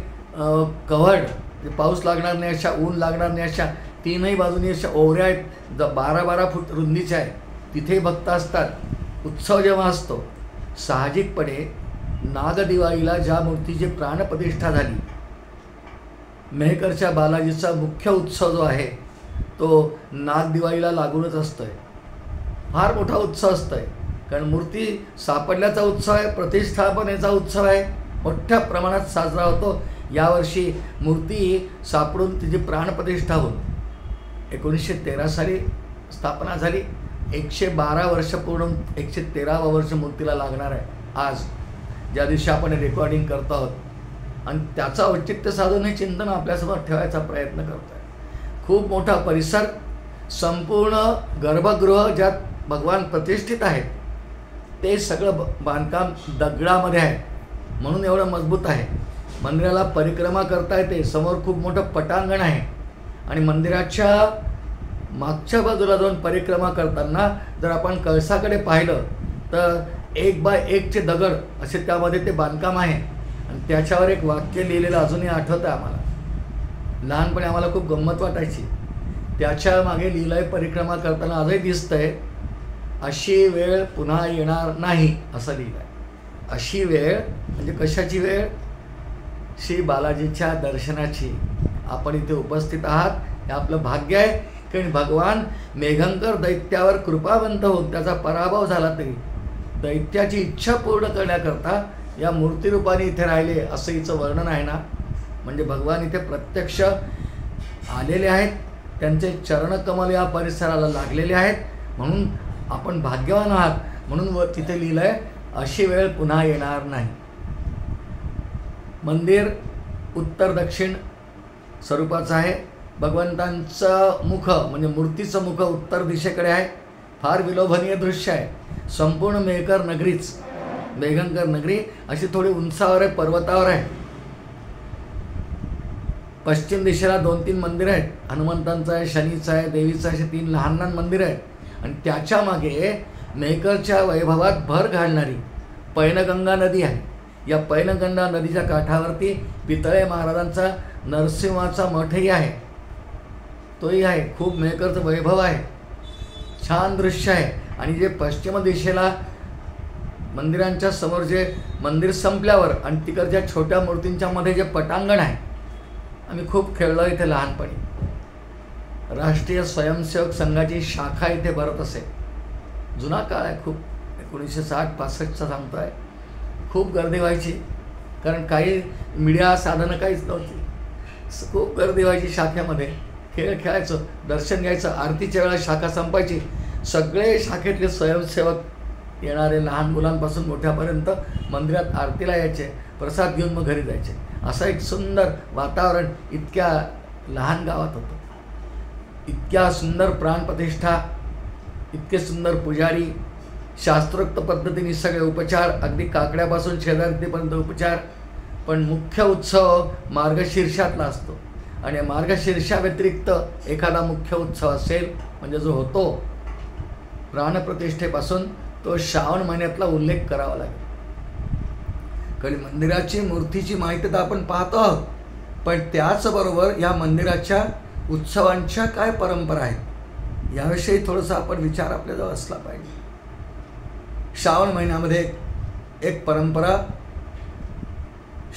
कव्हर्ड, पाऊस लागणार नाही अशा, ऊन लागणार नाही अशा तीनही बाजूंनी अशा ओवऱ्या आहेत, 12-12 फूट रुंदीच्या आहे. तिथे भक्त असतात. उत्सव जेव्हा असतो, साहजिकपणे नागदिवाळीला ज्या मूर्तीची प्राणप्रतिष्ठा झाली, मेहकरच्या बालाजीचा मुख्य उत्सव जो आहे तो नागदिवाळीला लागूनच असतोय. फार मोठा उत्सव असतोय, कारण मूर्ती सापडल्याचा उत्सव आहे, प्रतिष्ठापनेचा उत्सव आहे, मोठ्या प्रमाणात साजरा होतो. यावर्षी मूर्ती सापडून तिची प्राणप्रतिष्ठा होऊन 1913 साली स्थापना झाली. 112 वर्ष पूर्ण, 113वा वर्ष मूर्तीला लागणार आहे आज, ज्या दिवशी आपण रेकॉर्डिंग करतो आहोत. आणि त्याचं औचित्य साधून हे चिंतन आपल्यासमोर ठेवायचा प्रयत्न करतो आहे. खूप मोठा परिसर, संपूर्ण गर्भगृह ज्यात भगवान प्रतिष्ठित आहेत ते सगळं बांधकाम दगडामध्ये आहे, म्हणून एवढं मजबूत आहे. मंदिराला परिक्रमा करता येते. समोर खूप मोठं पटांगण आहे आणि मंदिराच्या मागच्या बाजूला जाऊन परिक्रमा करताना जर आपण कळसाकडे पाहिलं तर 1x1 दगड असे त्यामध्ये ते बांधकाम आहे. आणि त्याच्यावर एक वाक्य लिहिलेलं अजूनही आठवतं आम्हाला. लहानपणी आम्हाला खूप गंमत वाटायची. त्याच्या मागे लिहिलं आहे, परिक्रमा करताना आजही दिसतंय, अशी वेळ पुन्हा येणार नाही असं लिहिलं आहे. अशी वेळ म्हणजे कशाची वेळ? श्री बालाजीच्या दर्शनाची. आपण इथे उपस्थित आहात हे आपलं भाग्य आहे. कारण भगवान मेघंकर दैत्यावर कृपावंत होऊन त्याचा पराभव झाला तरी दैत्याची इच्छा पूर्ण करण्याकरता या मूर्तिरूपाने इथे राहिले असं हिचं वर्णन आहे ना. म्हणजे भगवान इथे प्रत्यक्ष आलेले आहेत, त्यांचे चरणकमल या परिसराला लागलेले आहेत, म्हणून आपण भाग्यवान आहात. म्हणून वर तिथे लिहिलं आहे, अशी वेळ पुन्हा येणार नाही. मंदिर उत्तर दक्षिण स्वरूपाचं आहे. भगवंतांचं मुख म्हणजे मूर्तीचं मुख उत्तर दिशेकडे आहे. फार विलोभनीय दृश्य आहे. संपूर्ण मेघंकर नगरी अशी थोडी उंचावर आहे, पर्वतावर आहे. पश्चिम दिशेला 2-3 मंदिरं आहेत. हनुमंतांचं आहे, शनीचं आहे, देवीचं आहे, असे 3 लहान लहान मंदिरं आहेत. आणि त्याच्या मागे मेहकरच्या वैभवात भर घालणारी पैनगंगा नदी आहे. या पैनगंगा नदीच्या काठावरती पितळे महाराजांचा नरसिंहाचा मठही आहे, तोही आहे. खूप मेहकरचं वैभव आहे. छान दृश्य आहे. आणि जे पश्चिम दिशेला मंदिरांच्या समोर जे मंदिर संपल्यावर आणि तिकडच्या छोट्या मूर्तींच्या मध्ये जे पटांगण आहे, आम्ही खूप खेळलो इथे लहानपणी. राष्ट्रीय स्वयंसेवक संघाची शाखा इथे भरत असे. जुना काळ आहे खूप, 1960-65चा सांगतो आहे. खूप गर्दी व्हायची, कारण काही मीडिया साधनं काहीच नव्हती. खूप गर्दी व्हायची शाखेमध्ये. खेळ खेळायचं, दर्शन घ्यायचं. आरतीच्या वेळेला शाखा संपायची. सगळे शाखेतले स्वयंसेवक येणारे लहान मुलांपासून मोठ्यापर्यंत मंदिरात आरतीला यायचे, प्रसाद घेऊन मग घरी जायचे. असं एक सुंदर वातावरण इतक्या लहान गावात होतं. इतक्या सुंदर प्राणप्रतिष्ठा, इतके सुंदर पुजारी, शास्त्रोक्त पद्धतीने सगळे उपचार, अगदी काकड्यापासून शेजारतीपर्यंत उपचार. पण मुख्य उत्सव मार्गशीर्षातला असतो. आणि मार्गशीर्षाव्यतिरिक्त एखादा मुख्य उत्सव असेल म्हणजे जो होतो प्राणप्रतिष्ठेपासून, तो श्रावण महिन्यातला उल्लेख करावा लागेल. कारण मंदिराची मूर्तीची माहिती तर आपण पाहतो आहोत, पण त्याचबरोबर या मंदिराच्या उत्सवांच्या काय परंपरा आहेत याविषयी थोडंसं आपण विचार आपल्याजवळ असला पाहिजे. श्रावण महिन्यामध्ये एक परंपरा,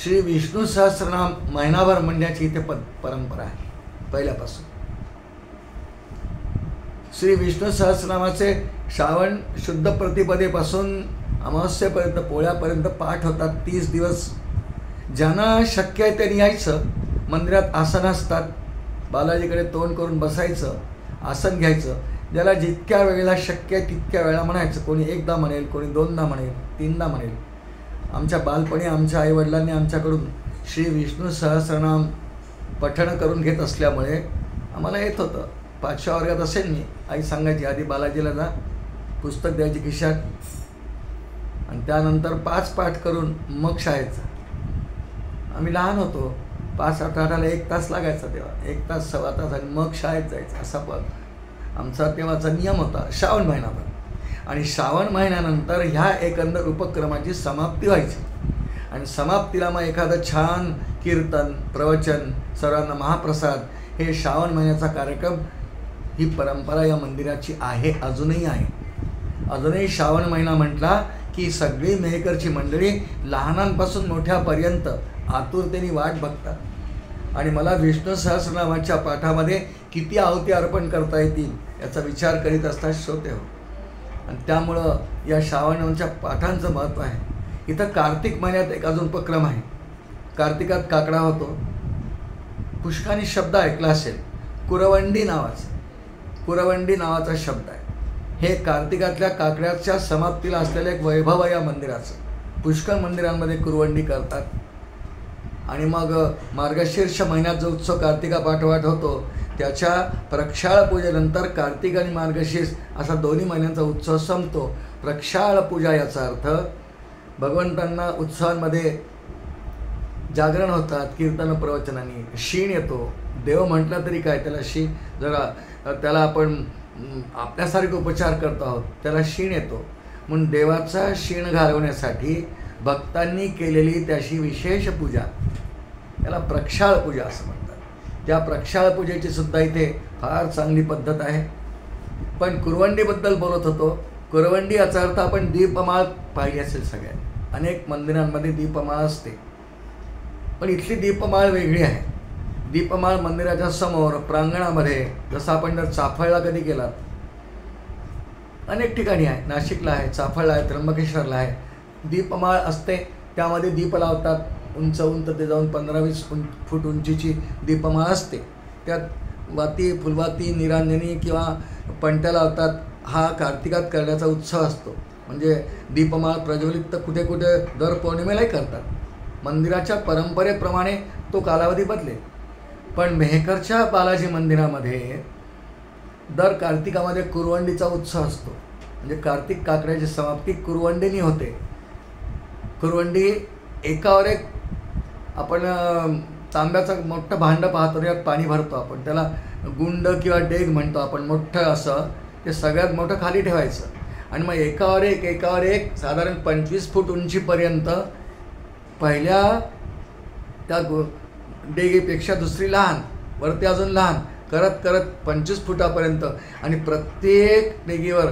श्री विष्णू सहस्रनाम महिनाभर म्हणण्याची इथे परंपरा आहे पहिल्यापासून. श्री विष्णू सहस्रनामाचे श्रावण शुद्ध प्रतिपदेपासून अमावस्येपर्यंत पोळ्यापर्यंत पाठ होतात. 30 दिवस. ज्यांना शक्य आहे त्यांनी यायचं. मंदिरात आसन असतात, बालाजीकडे तोंड करून बसायचं, आसन घ्यायचं. ज्याला जितक्या वेळेला शक्य आहे तितक्या वेळा म्हणायचं. कोणी एकदा म्हणेल, कोणी 2दा म्हणेल, 3दा म्हणेल. आमच्या बालपणी आमच्या आईवडिलांनी आमच्याकडून श्री विष्णू सहस्रनाम पठण करून घेत असल्यामुळे आम्हाला येत होतं. 5व्या वर्गात असेल मी, आई सांगायची आधी बालाजीला जा, पुस्तक द्यायची खिशात, आणि त्यानंतर 5 पाठ करून मग शाळेत जा. आम्ही लहान होतो, 5-8 1 तास लागायचा तेव्हा, 1 तास 1.25 तास, आणि मग शाळेत जायचं. असा आमचा तेव्हाचा नियम होता श्रावण महिनाभर. आणि श्रावण महिन्यानंतर ह्या एकंदर उपक्रमाची समाप्ती व्हायची. आणि समाप्तीला मग एखादं छान कीर्तन, प्रवचन, सर्वांना महाप्रसाद, हे श्रावण महिन्याचा कार्यक्रम, ही परंपरा या मंदिराची आहे, अजूनही आहे. अजूनही श्रावण महिना म्हटला की सगळी मेहकरची मंडळी लहानांपासून मोठ्यापर्यंत आतुरतेने वाट बघतात. आणि मला विष्णू सहस्रनामाच्या पाठामध्ये किती आहुती अर्पण करता येतील याचा विचार करीत असतात श्रोते हो. आणि त्यामुळं या श्रावणाच्या पाठांचं महत्त्व आहे. इथं कार्तिक महिन्यात एक अजून उपक्रम आहे. कार्तिकात काकडा होतो. पुष्कळाने शब्द ऐकला असेल, कुरवंडी नावाचा. कुरवंडी नावाचा शब्द आहे. हे कार्तिकातल्या काकड्याच्या समाप्तीला असलेलं एक वैभव आहे या मंदिराचं. पुष्कळ मंदिरांमध्ये कुरवंडी करतात. आणि मग मार्गशीर्ष महिन्यात जो उत्सव कार्तिका पाठोपाठ होतो त्याच्या प्रक्षाळ पूजेनंतर कार्तिक आणि मार्गशीर्ष असा दोन्ही महिन्यांचा उत्सव संपतो. प्रक्षाळ पूजा याचा अर्थ भगवंतांना उत्सवांमध्ये जागरण होतात, कीर्तन प्रवचनांनी. शीण येतो. देव म्हटलं तरी काय, त्याला जरा त्याला आपण आपल्यासारखे उपचार करतो आहोत, त्याला शीण येतो. म्हणून देवाचा शीण घालवण्यासाठी भक्तांनी केलेली त्याची विशेष पूजा, त्याला प्रक्षाळ पूजा असं म्हणतात. त्या प्रक्षाळ पूजेची सुद्धा इथे फार चांगली पद्धत आहे. पण कुरवंडीबद्दल बोलत होतो. कुरवंडी याचा अर्थ आपण दीपमाळ पाहिली असेल सगळ्यांनी. अनेक मंदिरांमध्ये दीपमाळ असते, पण इथली दीपमाळ वेगळी आहे. दीपमाळ मंदिराच्या समोर प्रांगणामध्ये, जसं आपण जर चाफळला कधी गेलात, अनेक ठिकाणी आहे, नाशिकला आहे, चाफळला आहे, त्र्यंबकेश्वरला आहे, दीपमाळ असते. त्यामध्ये दीप लावतात. उंच ते जाऊन 15-20 फूट उंचीची दीपमाळ असते. त्यात वाती, फुलवाती, निरांजनी किंवा पणत्या लावतात. हा कार्तिकात करण्याचा उत्सव असतो. म्हणजे दीपमाळ प्रज्वलित तर कुठे कुठे दर पौर्णिमेलाही करतात. मंदिराच्या परंपरेप्रमाणे तो कालावधी बदलेल. पण मेहकरच्या बालाजी मंदिरामध्ये दर कार्तिकामध्ये कुरवंडीचा उत्सव असतो. म्हणजे कार्तिक काकड्याची समाप्ती कुरवंडीनी होते. कुरवंडी एकावर एक आपण तांब्याचं मोठं भांडं पाहतो, यात पाणी भरतो आपण, त्याला गुंड किंवा डेग म्हणतो आपण. मोठं असं ते सगळ्यात मोठं खाली ठेवायचं. आणि मग एकावर एक साधारण 25 फूट उंचीपर्यंत पहिल्या त्या डेगीपेक्षा दुसरी लहान, वरती अजून लहान करत करत 25 फुटापर्यंत. आणि प्रत्येक डेगीवर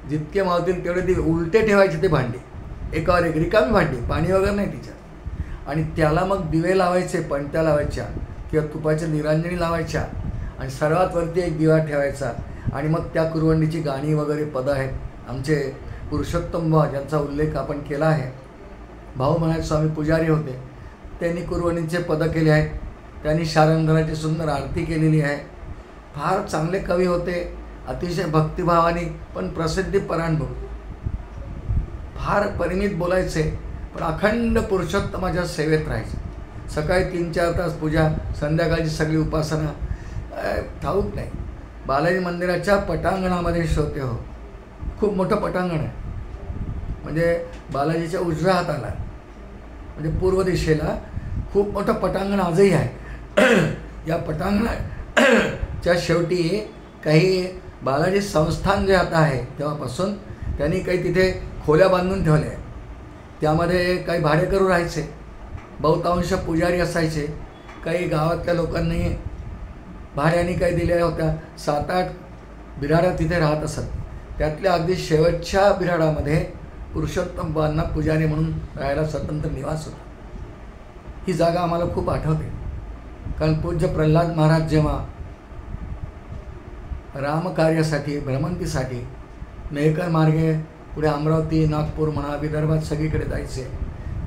जितके मावतील तेवढे ते उलटे ठेवायचे ते भांडी, एकावर एक, रिकामी भांडी, पाणी वगैरे नाही तिच्यात. आणि त्याला मग दिवे लावायचे, पणत्या लावायच्या किंवा तुपाच्या निरांजनी लावायच्या. आणि सर्वात वरती एक दिवा ठेवायचा. आणि मग त्या कुरवंडीची गाणी वगैरे पदं आहेत. आमचे पुरुषोत्तम भाऊ ज्यांचा उल्लेख आपण केला आहे, भाऊ महाराज स्वामी पुजारी होते, त्यांनी कुरवंडीचे पदं केले आहेत. त्यांनी शारंगधराची सुंदर आरती केलेली आहे. फार चांगले कवी होते, अतिशय भक्तिभावाने, पण प्रसिद्धीपरायण भाऊ. फार परिमित बोलायचे, पण अखंड पुरुषोत्तमाच्या सेवेत राहायचे. सकाळी 3-4 तास पूजा, संध्याकाळची सगळी उपासना. ठाऊक नाही. बालाजी मंदिराच्या पटांगणामध्ये श्रोते हो, खूप मोठं पटांगण आहे. म्हणजे बालाजीच्या उजव्या हाताला, म्हणजे पूर्व दिशेला खूप मोठं पटांगण आजही आहे. या पटांगणाच्या शेवटी काही बालाजी संस्थान जे आता आहे तेव्हापासून त्यांनी काही तिथे खोल्या बांधून ठेवल्या आहेत. त्यामध्ये काही भाडेकरू राहायचे, बहुतांश पुजारी असायचे. काही गावातल्या लोकांनी भाड्याने काही दिल्या होत्या. 7-8 बिराडा तिथे राहत असत. त्यातल्या अगदी शेवटच्या बिराडामध्ये पुरुषोत्तम बुवांना पुजारी म्हणून राहायला स्वतंत्र निवास होता. ही जागा आम्हाला खूप आठवते, कारण पूज्य प्रल्हाद महाराज जेव्हा रामकार्यासाठी भ्रमंतीसाठी मेहकर मार्गे पुढे अमरावती, नागपूर म्हणा, विदर्भात सगळीकडे जायचे,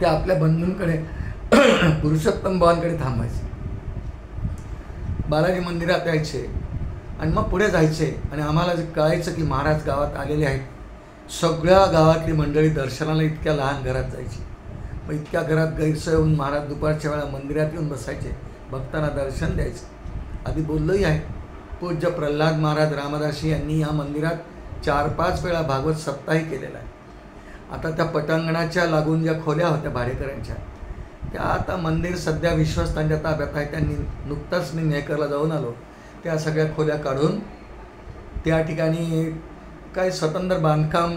ते आपल्या बंधूंकडे पुरुषोत्तम बुवांकडे थांबायचे. बालाजी मंदिरात यायचे आणि मग पुढे जायचे. आणि आम्हाला जे कळायचं की महाराज गावात आलेले आहेत, सगळ्या गावातली मंडळी दर्शनाला इतक्या लहान घरात जायची. मग इतक्या घरात गैरसोय होऊन महाराज दुपारच्या वेळा मंदिरात येऊन बसायचे, भक्तांना दर्शन द्यायचे. आधी बोललोही आहे, पूज्य प्रल्हाद महाराज रामदासी यांनी या मंदिरात 4-5 वेळा भागवत सप्ताही केलेला आहे. आता त्या पटांगणाच्या लागून ज्या खोल्या होत्या भाडेकरांच्या, त्या आता मंदिर सध्या विश्वस्तांच्या ताब्यात आहे. त्यांनी नुकताच मी मेहकरला जाऊन आलो, त्या सगळ्या खोल्या काढून त्या ठिकाणी काही स्वतंत्र बांधकाम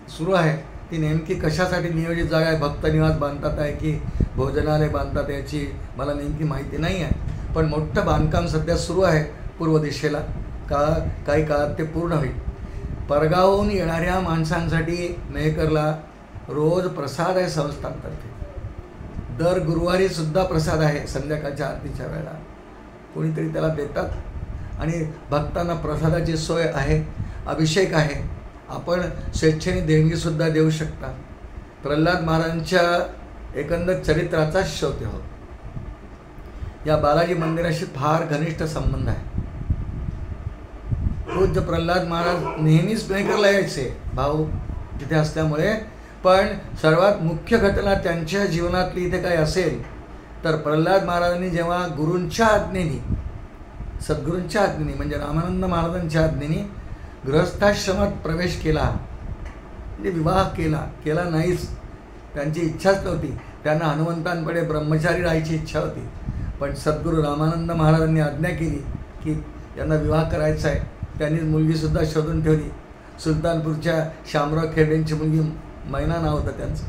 सुरू आहे. ती नेमकी कशासाठी नियोजित जागा आहे, भक्त निवास बांधतात आहे की भोजनालय बांधतात याची मला नेमकी माहिती नाही आहे, पण मोठं बांधकाम सध्या सुरू आहे पूर्व दिशेला. काही काळात ते पूर्ण होईल. परगावहून येणाऱ्या माणसांसाठी मेहकरला रोज प्रसाद आहे संस्थांतर्फे. दर गुरुवारी सुद्धा प्रसाद आहे संध्याकाळच्या आरतीच्या वेळेला, कोणीतरी त्याला देतात. आणि भक्तांना प्रसादाची सोय आहे, अभिषेक आहे. आपण स्वेच्छेने देणगीसुद्धा देऊ शकता. प्रल्हाद महाराजांच्या एकंदर चरित्राचा श्रोते हो. या बालाजी मंदिराशी फार घनिष्ठ संबंध आहे. पूज्य प्रल्हाद महाराज नेहमीच मेहकरला यायचे, भाऊ तिथे असल्यामुळे. पण सर्वात मुख्य घटना त्यांच्या जीवनातली इथे काय असेल तर प्रल्हाद महाराजांनी जेव्हा गुरूंच्या आज्ञेने, सद्गुरूंच्या आज्ञेने म्हणजे रामानंद महाराजांच्या आज्ञेने गृहस्थाश्रमात प्रवेश केला, म्हणजे विवाह केला नाहीच, त्यांची इच्छाच नव्हती. त्यांना हनुमंतांकडे ब्रह्मचारी राहायची इच्छा होती. पण सद्गुरू रामानंद महाराजांनी आज्ञा केली की यांना विवाह करायचा आहे. त्यांनी मुलगीसुद्धा शोधून ठेवली. सुलतानपूरच्या शामराव खेडेंची मुलगी मैना नाव होतं त्यांचं.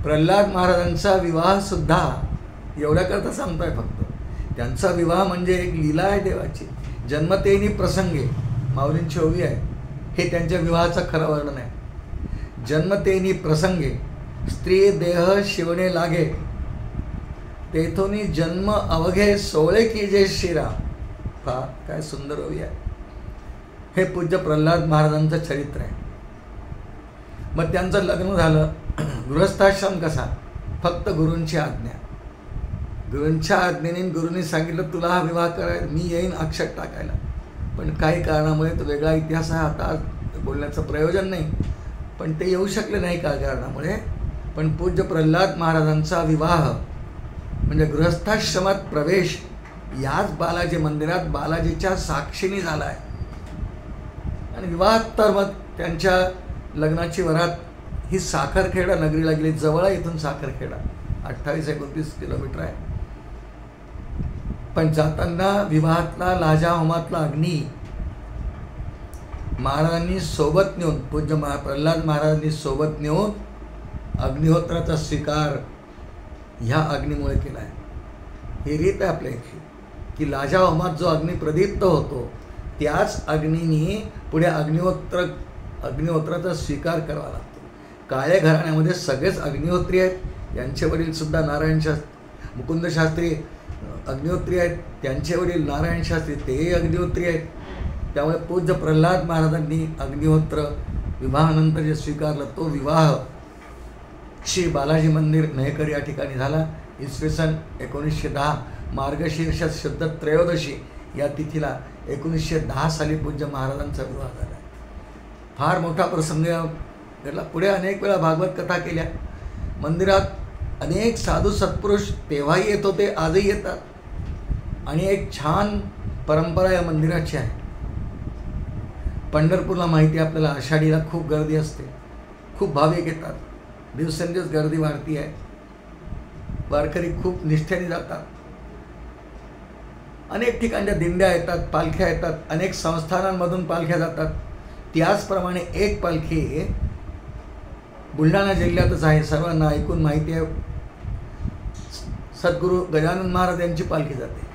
प्रल्हाद महाराजांचा विवाहसुद्धा एवढ्याकरता सांगतोय फक्त, त्यांचा विवाह म्हणजे एक लीला आहे देवाची. जन्मतेनी प्रसंगे माऊलींची ओवी आहे, हे त्यांच्या विवाहाचं खरं वर्णन आहे. जन्मतेनी प्रसंगे स्त्री देह शिवणे लागे, तेथोनी जन्म अवघे सोळे कीजे शिरा. पहा काय सुंदर ओवी आहे. हे पूज्य प्रल्हाद महाराजांचं चरित्र आहे. मग त्यांचं लग्न झालं. गृहस्थाश्रम कसा, फक्त गुरूंची आज्ञा. गुरूंच्या आज्ञेने गुरूंनी सांगितलं तुला हा विवाह करायला, मी येईन अक्षत टाकायला. पण काही कारणामुळे तो वेगळा इतिहास आहे, आता बोलण्याचं प्रयोजन नाही. पण ते येऊ शकले नाही काही कारणामुळे. पण पूज्य प्रल्हाद महाराजांचा विवाह म्हणजे गृहस्थाश्रमात प्रवेश याच बालाजी मंदिरात बालाजीच्या साक्षीने झाला आहे. आणि विवाहात तर मग त्यांच्या लग्नाची वरात ही साखरखेडा नगरीला गेली. जवळ आहे इथून साखरखेडा, 28-29 किलोमीटर आहे. पण जाताना विवाहातला लाजा होमातला अग्नी महाराजांनी सोबत नेऊन, पूज्य प्रल्हाद महाराजांनी सोबत नेऊन अग्निहोत्राचा स्वीकार ह्या अग्नीमुळे केला आहे. ही रीत आहे आपल्या इथली की लाजा होमात जो अग्नी प्रदीप्त होतो त्याच अग्नीने पुढे अग्निहोत्राचा स्वीकार करावा लागतो. काळे घराण्यामध्ये सगळेच अग्निहोत्री आहेत. यांचे वडील सुद्धा नारायण शास्त्री, मुकुंद शास्त्री अग्निहोत्री आहेत. त्यांचे वडील नारायण शास्त्री तेही अग्निहोत्री आहेत. त्यामुळे पूज्य प्रल्हाद महाराजांनी अग्निहोत्र विवाहानंतर जे स्वीकारलं तो विवाह श्री बालाजी मंदिर मेहकर या ठिकाणी झाला. इसवी सन 1910 मार्गशीर्ष शुद्ध त्रयोदशी या तिथीला 1910 साली पूज्य महाराजांचा विवाह झाला. फार मोठा प्रसंग घडला. पुढे अनेक वेळा भागवत कथा केल्या. मंदिरात अनेक साधू सत्पुरुष तेव्हाही येत होते, आजही येतात. आणि एक छान परंपरा या मंदिराची आहे. पंढरपूरला माहिती आहे आपल्याला, आषाढीला खूप गर्दी असते, खूप भाविक येतात. दिवसेंदिवस गर्दी वाढती आहे. वारकरी खूप निष्ठेने जातात. अनेक ठिकाणच्या दिंड्या येतात, पालख्या येतात, अनेक संस्थानांमधून पालख्या जातात. त्याचप्रमाणे एक पालखी बुलढाणा जिल्ह्यातच आहे, सर्वांना ऐकून माहिती आहे. सद्गुरू गजानन महाराज यांची पालखी जाते.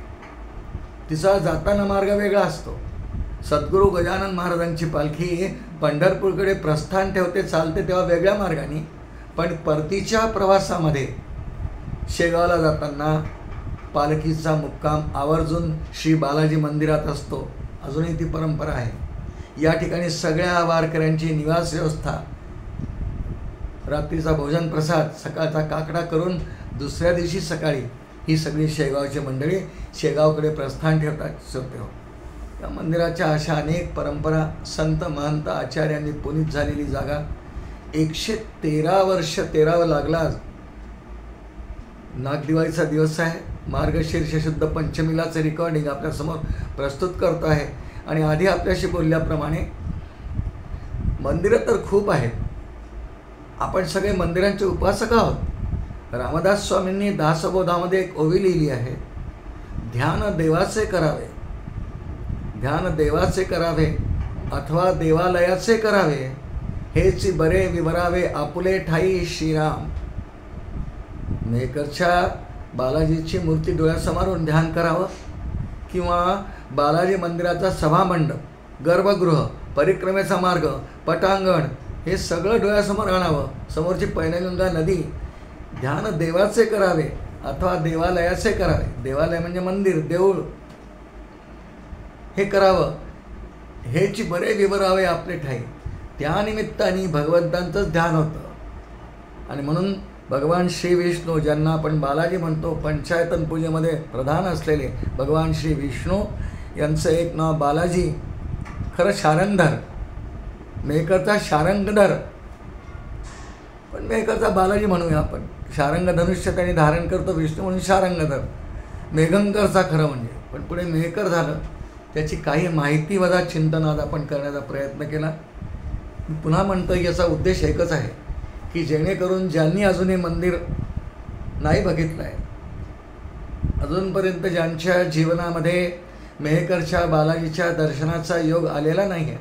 तिचा जाताना मार्ग वेगळा असतो. सद्गुरू गजानन महाराजांची पालखी पंढरपूरकडे प्रस्थान ठेवते, चालते तेव्हा वेगळ्या मार्गाने, पण परतीच्या प्रवासामध्ये शेगावला जाताना पालखीचा मुक्काम आवर्जून श्री बालाजी मंदिरात असतो. अजूनही ती परंपरा आहे. या ठिकाणी सगळ्या वारकऱ्यांची निवास व्यवस्था, रात्रीचा भोजन प्रसाद, सकाळचा काकडा करून दुसऱ्या दिवशी सकाळी ही सगळी शेगावची मंडळी शेगावकडे प्रस्थान ठेवतात. या मंदिराच्या अशा अनेक परंपरा, संत महंत आचार्यांनी पुनीत झालेली जागा. 113 वर्ष 13 लागला. नागदिवाळीचा दिवस आहे. मार्गशीर्ष शुद्ध पंचमीलाचं रेकॉर्डिंग आपल्यासमोर प्रस्तुत करतो आहे. आणि आधी आपल्याशी बोलल्याप्रमाणे मंदिरं तर खूप आहेत. आपण सगळे मंदिरांचे उपासक आहोत. रामदास स्वामींनी दासबोधामध्ये एक ओवी लिहिली आहे, ध्यान देवाचे करावे, ध्यान देवाचे करावे अथवा देवालयाचे करावे, हेच बरे विवरावे आपुले ठाई श्रीराम. मेहकरच्या बालाजीची मूर्ती डोळ्यासमोरून ध्यान करावं किंवा बालाजी मंदिराचा सभामंडप, गर्भगृह, परिक्रमेचा मार्ग, पटांगण हे सगळं डोळ्यासमोर आणावं. समोरची पैनगंगा नदी. ध्यान देवाचे करावे अथवा देवालयाचे करावे. देवालय म्हणजे मंदिर, देऊळ. हे करावं, हेची बरे विवरावे आपले ठाई. त्यानिमित्ताने भगवंतांचंच ध्यान होतं. आणि म्हणून भगवान श्री विष्णू, ज्यांना आपण बालाजी म्हणतो, पंचायतन पूजेमध्ये प्रधान असलेले भगवान श्री विष्णू यांचं एक नाव बालाजी. खरं शारंगधर, मेहकरचा शारंगधर, पण मेहकरचा बालाजी म्हणूया आपण. शारंग धनुष्य त्यांनी धारण करतो विष्णू म्हणून शारंगधर. मेघंकरचा खरं म्हणजे, पण पुढे मेहकर झालं. त्याची काही माहिती वजा चिंतन आज आपण करण्याचा प्रयत्न केला. मी पुन्हा म्हणतो, याचा उद्देश एकच आहे की जेणेकरून ज्यांनी अजूनही मंदिर नाही बघितलं आहे, अजूनपर्यंत ज्यांच्या जीवनामध्ये मेहकरच्या बालाजीच्या दर्शनाचा योग आलेला नाही आहे,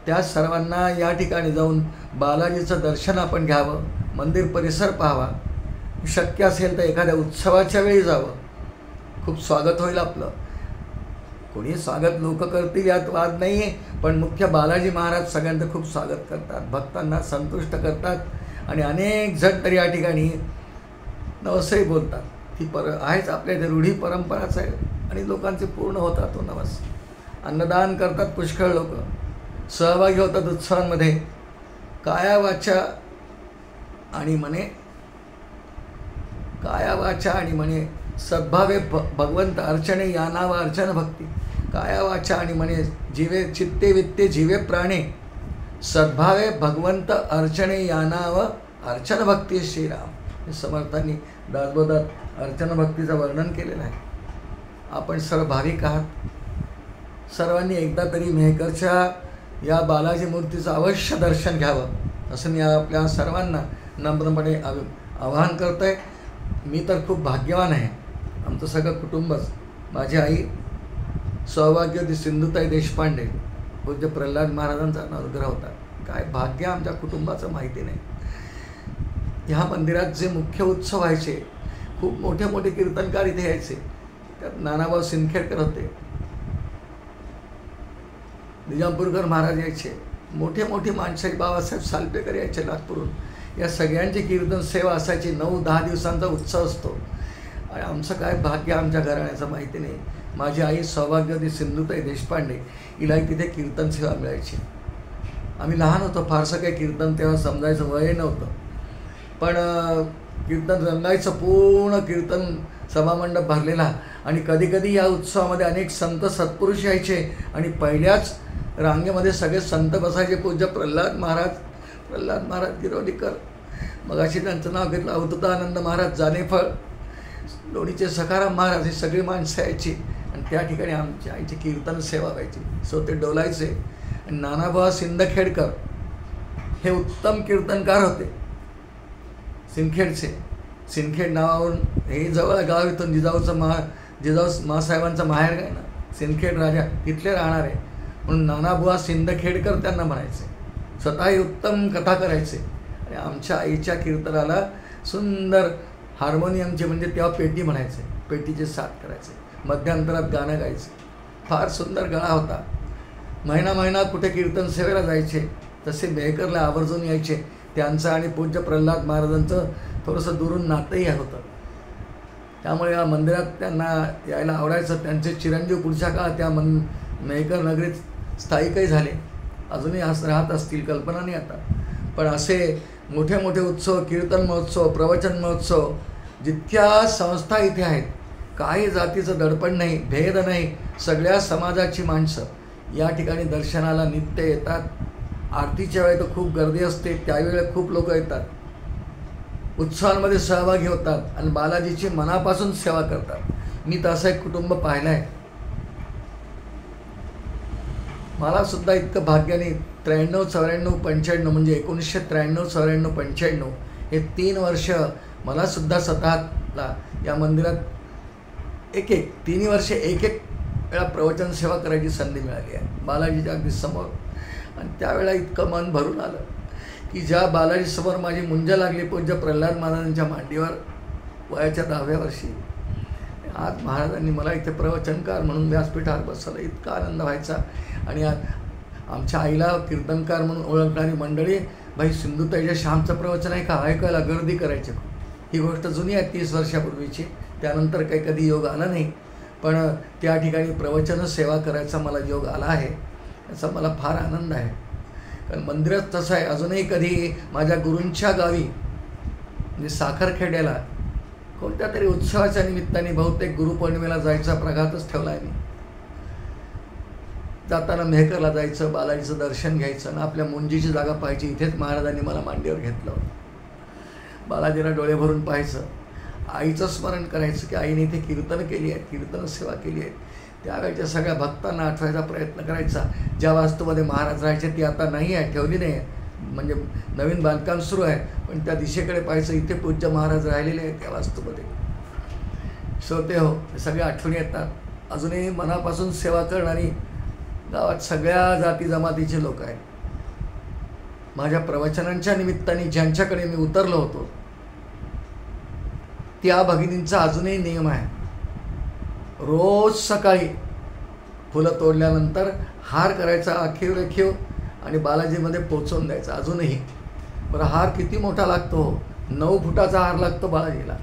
त्या सर्वांना या ठिकाणी जाऊन बालाजीचं दर्शन आपण घ्यावं. मंदिर परिसर पाहावा. शक्य असेल तर एखाद्या उत्सवाच्या वेळी जावं. खूप स्वागत होईल आपलं. कोणी स्वागत लोक करतील यात वाद नाही आहे, पण मुख्य बालाजी महाराज सगळ्यांचं खूप स्वागत करतात, भक्तांना संतुष्ट करतात. आणि अनेक जण तरी या ठिकाणी नवसही बोलतात. ती आहेच आपल्या इथे रूढी परंपराच आहे आणि लोकांचे पूर्ण होतात तो नवस. अन्नदान करतात पुष्कळ लोक, सहभागी होतात उत्सवांमध्ये. काया वाचा आणि मने, काया वाचा आणि मने सद्भावे भगवंत अर्चने या नाव अर्चन भक्ती. काया वाचा आणि मने जीवे चित्ते वित्ते जीवे प्राणे सद्भावे भगवंत अर्चने या नाव अर्चन भक्ती श्रीराम. हे समर्थांनी दासबोधात अर्चन भक्तीचं वर्णन केलेलं आहे. आपण सर्व भाविक आहात. सर्वांनी एकदा तरी मेहकरच्या या बालाजी मूर्तीचं अवश्य दर्शन घ्यावं, असं मी आपल्या सर्वांना नम्रपणे आवाहन करतो आहे. मी तर खूप भाग्यवान आहे. आमचं सगळं कुटुंबच, माझी आई सौभाग्यवती सिंधुताई देशपांडे, पूज्य प्रल्हाद महाराजांचा अनुग्रह होता. काय भाग्य आमच्या कुटुंबाचं माहिती नाही. ह्या मंदिरात जे मुख्य उत्सव व्हायचे, खूप मोठे मोठे कीर्तनकार इथे यायचे. त्यात नानाभाऊ सिंदखेडकर होते, निजामपूरकर महाराज यायचे, मोठे मोठे माणसं, बाबासाहेब सालपेकर यायचे नागपूरहून. या सगळ्यांची कीर्तन सेवा असायची. 9-10 दिवसांचा उत्सव असतो. आणि आमचं काय भाग्य आमच्या घराण्याचं माहिती नाही. माझी आई सौभाग्यवती सिंधुताई देशपांडे, हिलाही तिथे कीर्तन सेवा मिळायची. आम्ही लहान होतो, फारसं काही कीर्तन तेव्हा समजायचं वय नव्हतं, पण कीर्तन रंगायचं. पूर्ण कीर्तन सभामंडप भरलेला. आणि कधीकधी या उत्सवामध्ये अनेक संत सत्पुरुष यायचे आणि पहिल्याच रांगेमध्ये सगळे संत बसायचे. पूज्य प्रल्हाद महाराज गिरोलीकर, मगाशी त्यांचं नाव घेतलं, अवधूतानंद महाराज जानेफळ, लोणीचे सखाराम महाराज, ही सगळी माणसं यायची. आणि त्या ठिकाणी आमच्या आईची कीर्तन सेवा व्हायची. सो ते डोलायचे. आणि नानाभाऊ सिंदखेडकर हे उत्तम कीर्तनकार होते, सिंदखेडचे. सिंदखेड नावावरून हे जवळ गाव इथून जिजाऊ मासाहेबांचं माहेर आहे ना, सिंदखेड राजा तिथले राहणार आहे, म्हणून नानाबुवा सिंदखेडकर त्यांना म्हणायचे. स्वतःही उत्तम कथा करायचे. आणि आमच्या आईच्या कीर्तनाला सुंदर हार्मोनियमचे, म्हणजे तेव्हा पेटी म्हणायचे, पेटीचे साथ करायचे, मध्यांतरात गाणं गायचे. फार सुंदर गळा होता. महिना महिना कुठे कीर्तन सेवेला जायचे, तसे मेहकरला आवर्जून यायचे. त्यांचं आणि पूज्य प्रल्हाद महाराजांचं थोडंसं दुरून नातंही होतं, त्यामुळे या मंदिरात त्यांना यायला आवडायचं. त्यांचे चिरंजीव पुढच्या काळात त्या मेहकर नगरीत स्थायिकही झाले, अजूनही राहत असतील, कल्पना नाही आता. पण असे मोठे मोठे उत्सव, कीर्तन महोत्सव, प्रवचन महोत्सव, जितक्या संस्था इथे आहेत, काही जातीचं दडपण नाही, भेद नाही, सगळ्या समाजाची माणसं या ठिकाणी दर्शनाला नित्य येतात. आरतीच्या वेळी तर खूप गर्दी असते, त्यावेळेला खूप लोक येतात, उत्सवांमध्ये सहभागी होतात आणि बालाजीची मनापासून सेवा करतात. मी तसं एक कुटुंब पाहिलं आहे. मला सुद्धा इतकं भाग्याने 93, 94, 95 म्हणजे 1993, 94, 95 हे 3 वर्ष मला सुद्धा स्वतःला या मंदिरात तिन्ही वर्षे एक वेळा प्रवचन सेवा करायची संधी मिळाली आहे बालाजीच्या अगदी समोर. आणि त्यावेळेला इतकं मन भरून आलं की ज्या बालाजीसमोर माझी मुंज लागली पूज्य प्रल्हाद महाराजांच्या मांडीवर वयाच्या 10व्या वर्षी, आज महाराजांनी मला इथे प्रवचनकार म्हणून व्यासपीठावर बसवलं. इतका आनंद व्हायचा. आणि आमच्या आईला कीर्तनकार म्हणून ओळखणारी मंडळी, भाई सिंधुताईच्या श्यामचं प्रवचन आहे का, ऐकायला गर्दी करायची. ही गोष्ट जुनी आहे, 30 वर्षापूर्वीची. त्यानंतर काही कधी योग आला नाही, पण त्या ठिकाणी प्रवचन सेवा करायचा मला योग आला आहे, याचा मला फार आनंद आहे. कारण मंदिरात तसं आहे, अजूनही कधी माझ्या गुरूंच्या गावी म्हणजे साखरखेड्याला कोणत्या तरी उत्सवाच्या निमित्ताने बहुतेक गुरुपौर्णिमेला जायचा प्रघातच ठेवला आहे मी. जाताना मेहकरला जायचं, बालाजीचं दर्शन घ्यायचं आणि आपल्या मुंजीची जागा पाहायची. इथेच महाराजांनी मला मांडीवर घेतलं. बालाजीला डोळे भरून पाहायचं, आईचं स्मरण करायचं की आईने इथे कीर्तन केली आहेत, कीर्तन सेवा केली आहे. त्यावेळेच्या सगळ्या भक्तांना आठवायचा प्रयत्न करायचा. ज्या वास्तूमध्ये महाराज राहायचे ती आता नाही आहे, ठेवली नाही आहे, म्हणजे नवीन बांधकाम सुरू आहे, पण त्या दिशेकडे पाहायचं, इथे पूज्य महाराज राहिलेले आहेत त्या वास्तूमध्ये. श्रोते हो, सगळ्या आठवणी येतात. अजूनही मनापासून सेवा करणारी गावात सगळ्या जाती जमातीचे लोक आहेत. माझ्या प्रवचनांच्या निमित्ताने ज्यांच्याकडे मी उतरलो होतो त्या भगिनींचा अजूनही नियम आहे, रोज सकाळी फुलं तोडल्यानंतर हार करायचा आखीव रेखीव आणि बालाजीमध्ये पोचवून द्यायचा. अजूनही बरं, हार किती मोठा लागतो, 9 फुटाचा हार लागतो बालाजीला.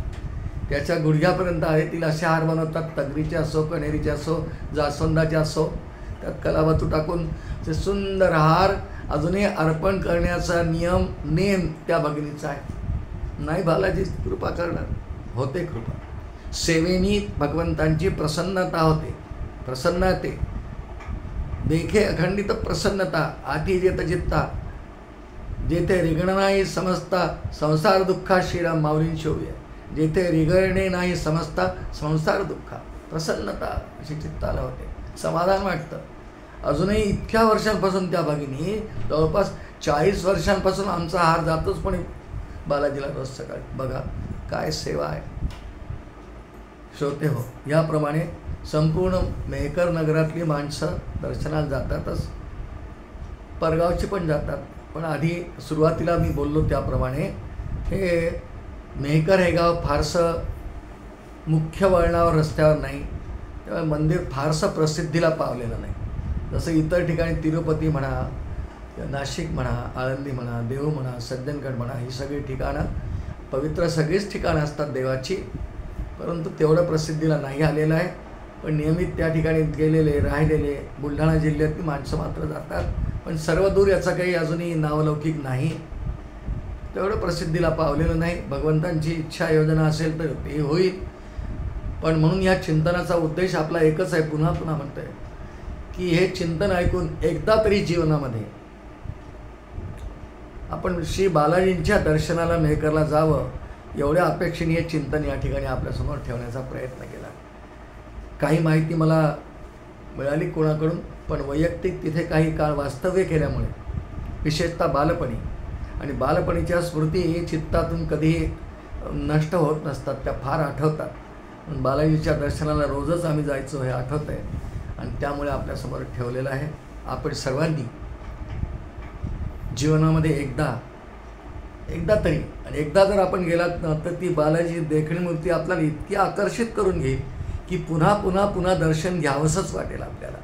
त्याच्या गुडघ्यापर्यंत आहे. तिला असे हार बनवतात, तगरीचे असो, कण्हेरीचे असो, जास्वंदाचे असो, त्यात कलावतू टाकून ते सुंदर हार अजूनही अर्पण करण्याचा नेम त्या भगिनीचा आहे. नाही बालाजी कृपा करणार, होते कृपा. सेवेनी भगवंतांची प्रसन्नता होते, प्रसन्नते देखे अखंडित प्रसन्नता आती जेत जित्ता जेथे रिगण नाही समजता संसार दुःखा श्रीराम माऊलींची शोभे. जेथे रिगणे नाही समजता संसार दुःखा, प्रसन्नता अशी चित्ताला होते, समाधान वाटतं. अजूनही इतक्या वर्षांपासून त्या भगिनी, जवळपास 40 वर्षांपासून आमचा हार जातोच पण बालाजीला रोज सकाळी. बघा काय सेवा आहे. श्रोते हो, याप्रमाणे संपूर्ण मेहकर नगरातली माणसं दर्शनाला जातातच, परगावची पण जातात. पण आधी सुरुवातीला मी बोललो त्याप्रमाणे हे मेहकर हे गाव फारसं मुख्य वळणावर रस्त्यावर नाही, त्यामुळे मंदिर फारसं प्रसिद्धीला पावलेलं नाही. जसं इतर ठिकाणी तिरुपती म्हणा, नाशिक म्हणा, आळंदी म्हणा, देव म्हणा, सज्जनगड म्हणा, ही सगळी ठिकाणं पवित्र सगळीच ठिकाणं असतात देवाची, परंतु तेवढं प्रसिद्धीला नाही आलेलं आहे. पण नियमित त्या ठिकाणी गेलेले राहिलेले बुलढाणा जिल्ह्यातली माणसं मात्र जातात. पण सर्व दूर याचा काही अजूनही नावलौकिक नाही, तेवढं प्रसिद्धीला पावलेलं नाही. भगवंतांची इच्छा योजना असेल तर ते होईल. पण म्हणून या चिंतनाचा उद्देश आपला एकच आहे, पुन्हा पुन्हा म्हणतोय की हे चिंतन ऐकून एकदा तरी जीवनामध्ये आपण श्री बालाजींच्या दर्शनाला मेहकरला जावं, एवढ्या अपेक्षेने हे चिंतन या ठिकाणी आपल्यासमोर ठेवण्याचा प्रयत्न केला. काही माहिती मला मिळाली कोणाकडून, पण वैयक्तिक तिथे काही काळ वास्तव्य केल्यामुळे, विशेषतः बालपणी, आणि बालपणीच्या स्मृती चित्तातून कधीही नष्ट होत नसतात, त्या फार आठवतात. बालाजीच्या दर्शनाला रोजच आम्ही जायचो हे आठवत आहे, आणि त्यामुळे आपल्यासमोर ठेवलेलं आहे. आपण सर्वांनी जीवनामध्ये एकदा तरी, आणि एकदा जर आपण गेलात ना तर ती बालाजी देखणी मूर्ती आपल्याला इतकी आकर्षित करून घेईल की पुन्हा पुन्हा पुन्हा दर्शन घ्यावंसंच वाटेल आपल्याला.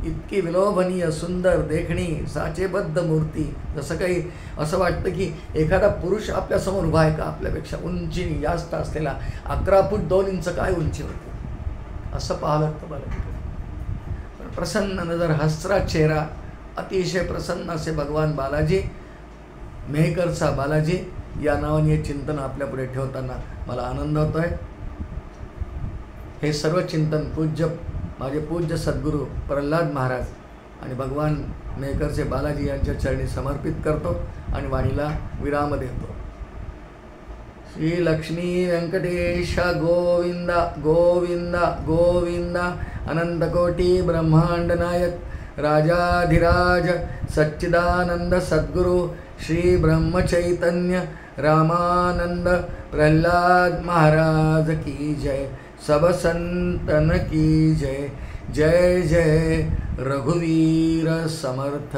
इतकी विलोभनीय सुंदर देखणी साचेबद्ध मूर्ती, जसं काही असं वाटतं की एखादा पुरुष आपल्यासमोर उभा आहे का. आपल्यापेक्षा उंची जास्त असलेला 11 फूट 2 इंच काय उंची होती असं पाहावं लागतं मला तिकडे. पण प्रसन्न नजर, हसरा चेहरा, अतिशय प्रसन्न असे भगवान बालाजी, मेहकरचा बालाजी या नावाने हे चिंतन आपल्यापुढे ठेवताना मला आनंद होतो आहे. हे सर्व चिंतन माझे पूज्य सद्गुरू प्रल्हाद महाराज आणि भगवान मेहकरचे बालाजी यांच्या चरणी समर्पित करतो आणि वाणीला विराम देतो. श्री लक्ष्मी व्यंकटेश गोविंद गोविंद गोविंद. अनंतकोटी ब्रह्मांड नायक राजाधिराज सच्चिदानंद सद्गुरु श्री ब्रह्मचैतन्य रामानंद प्रल्हाद महाराज की जय. सब संतन की जय. जय जय रघुवीर समर्थ.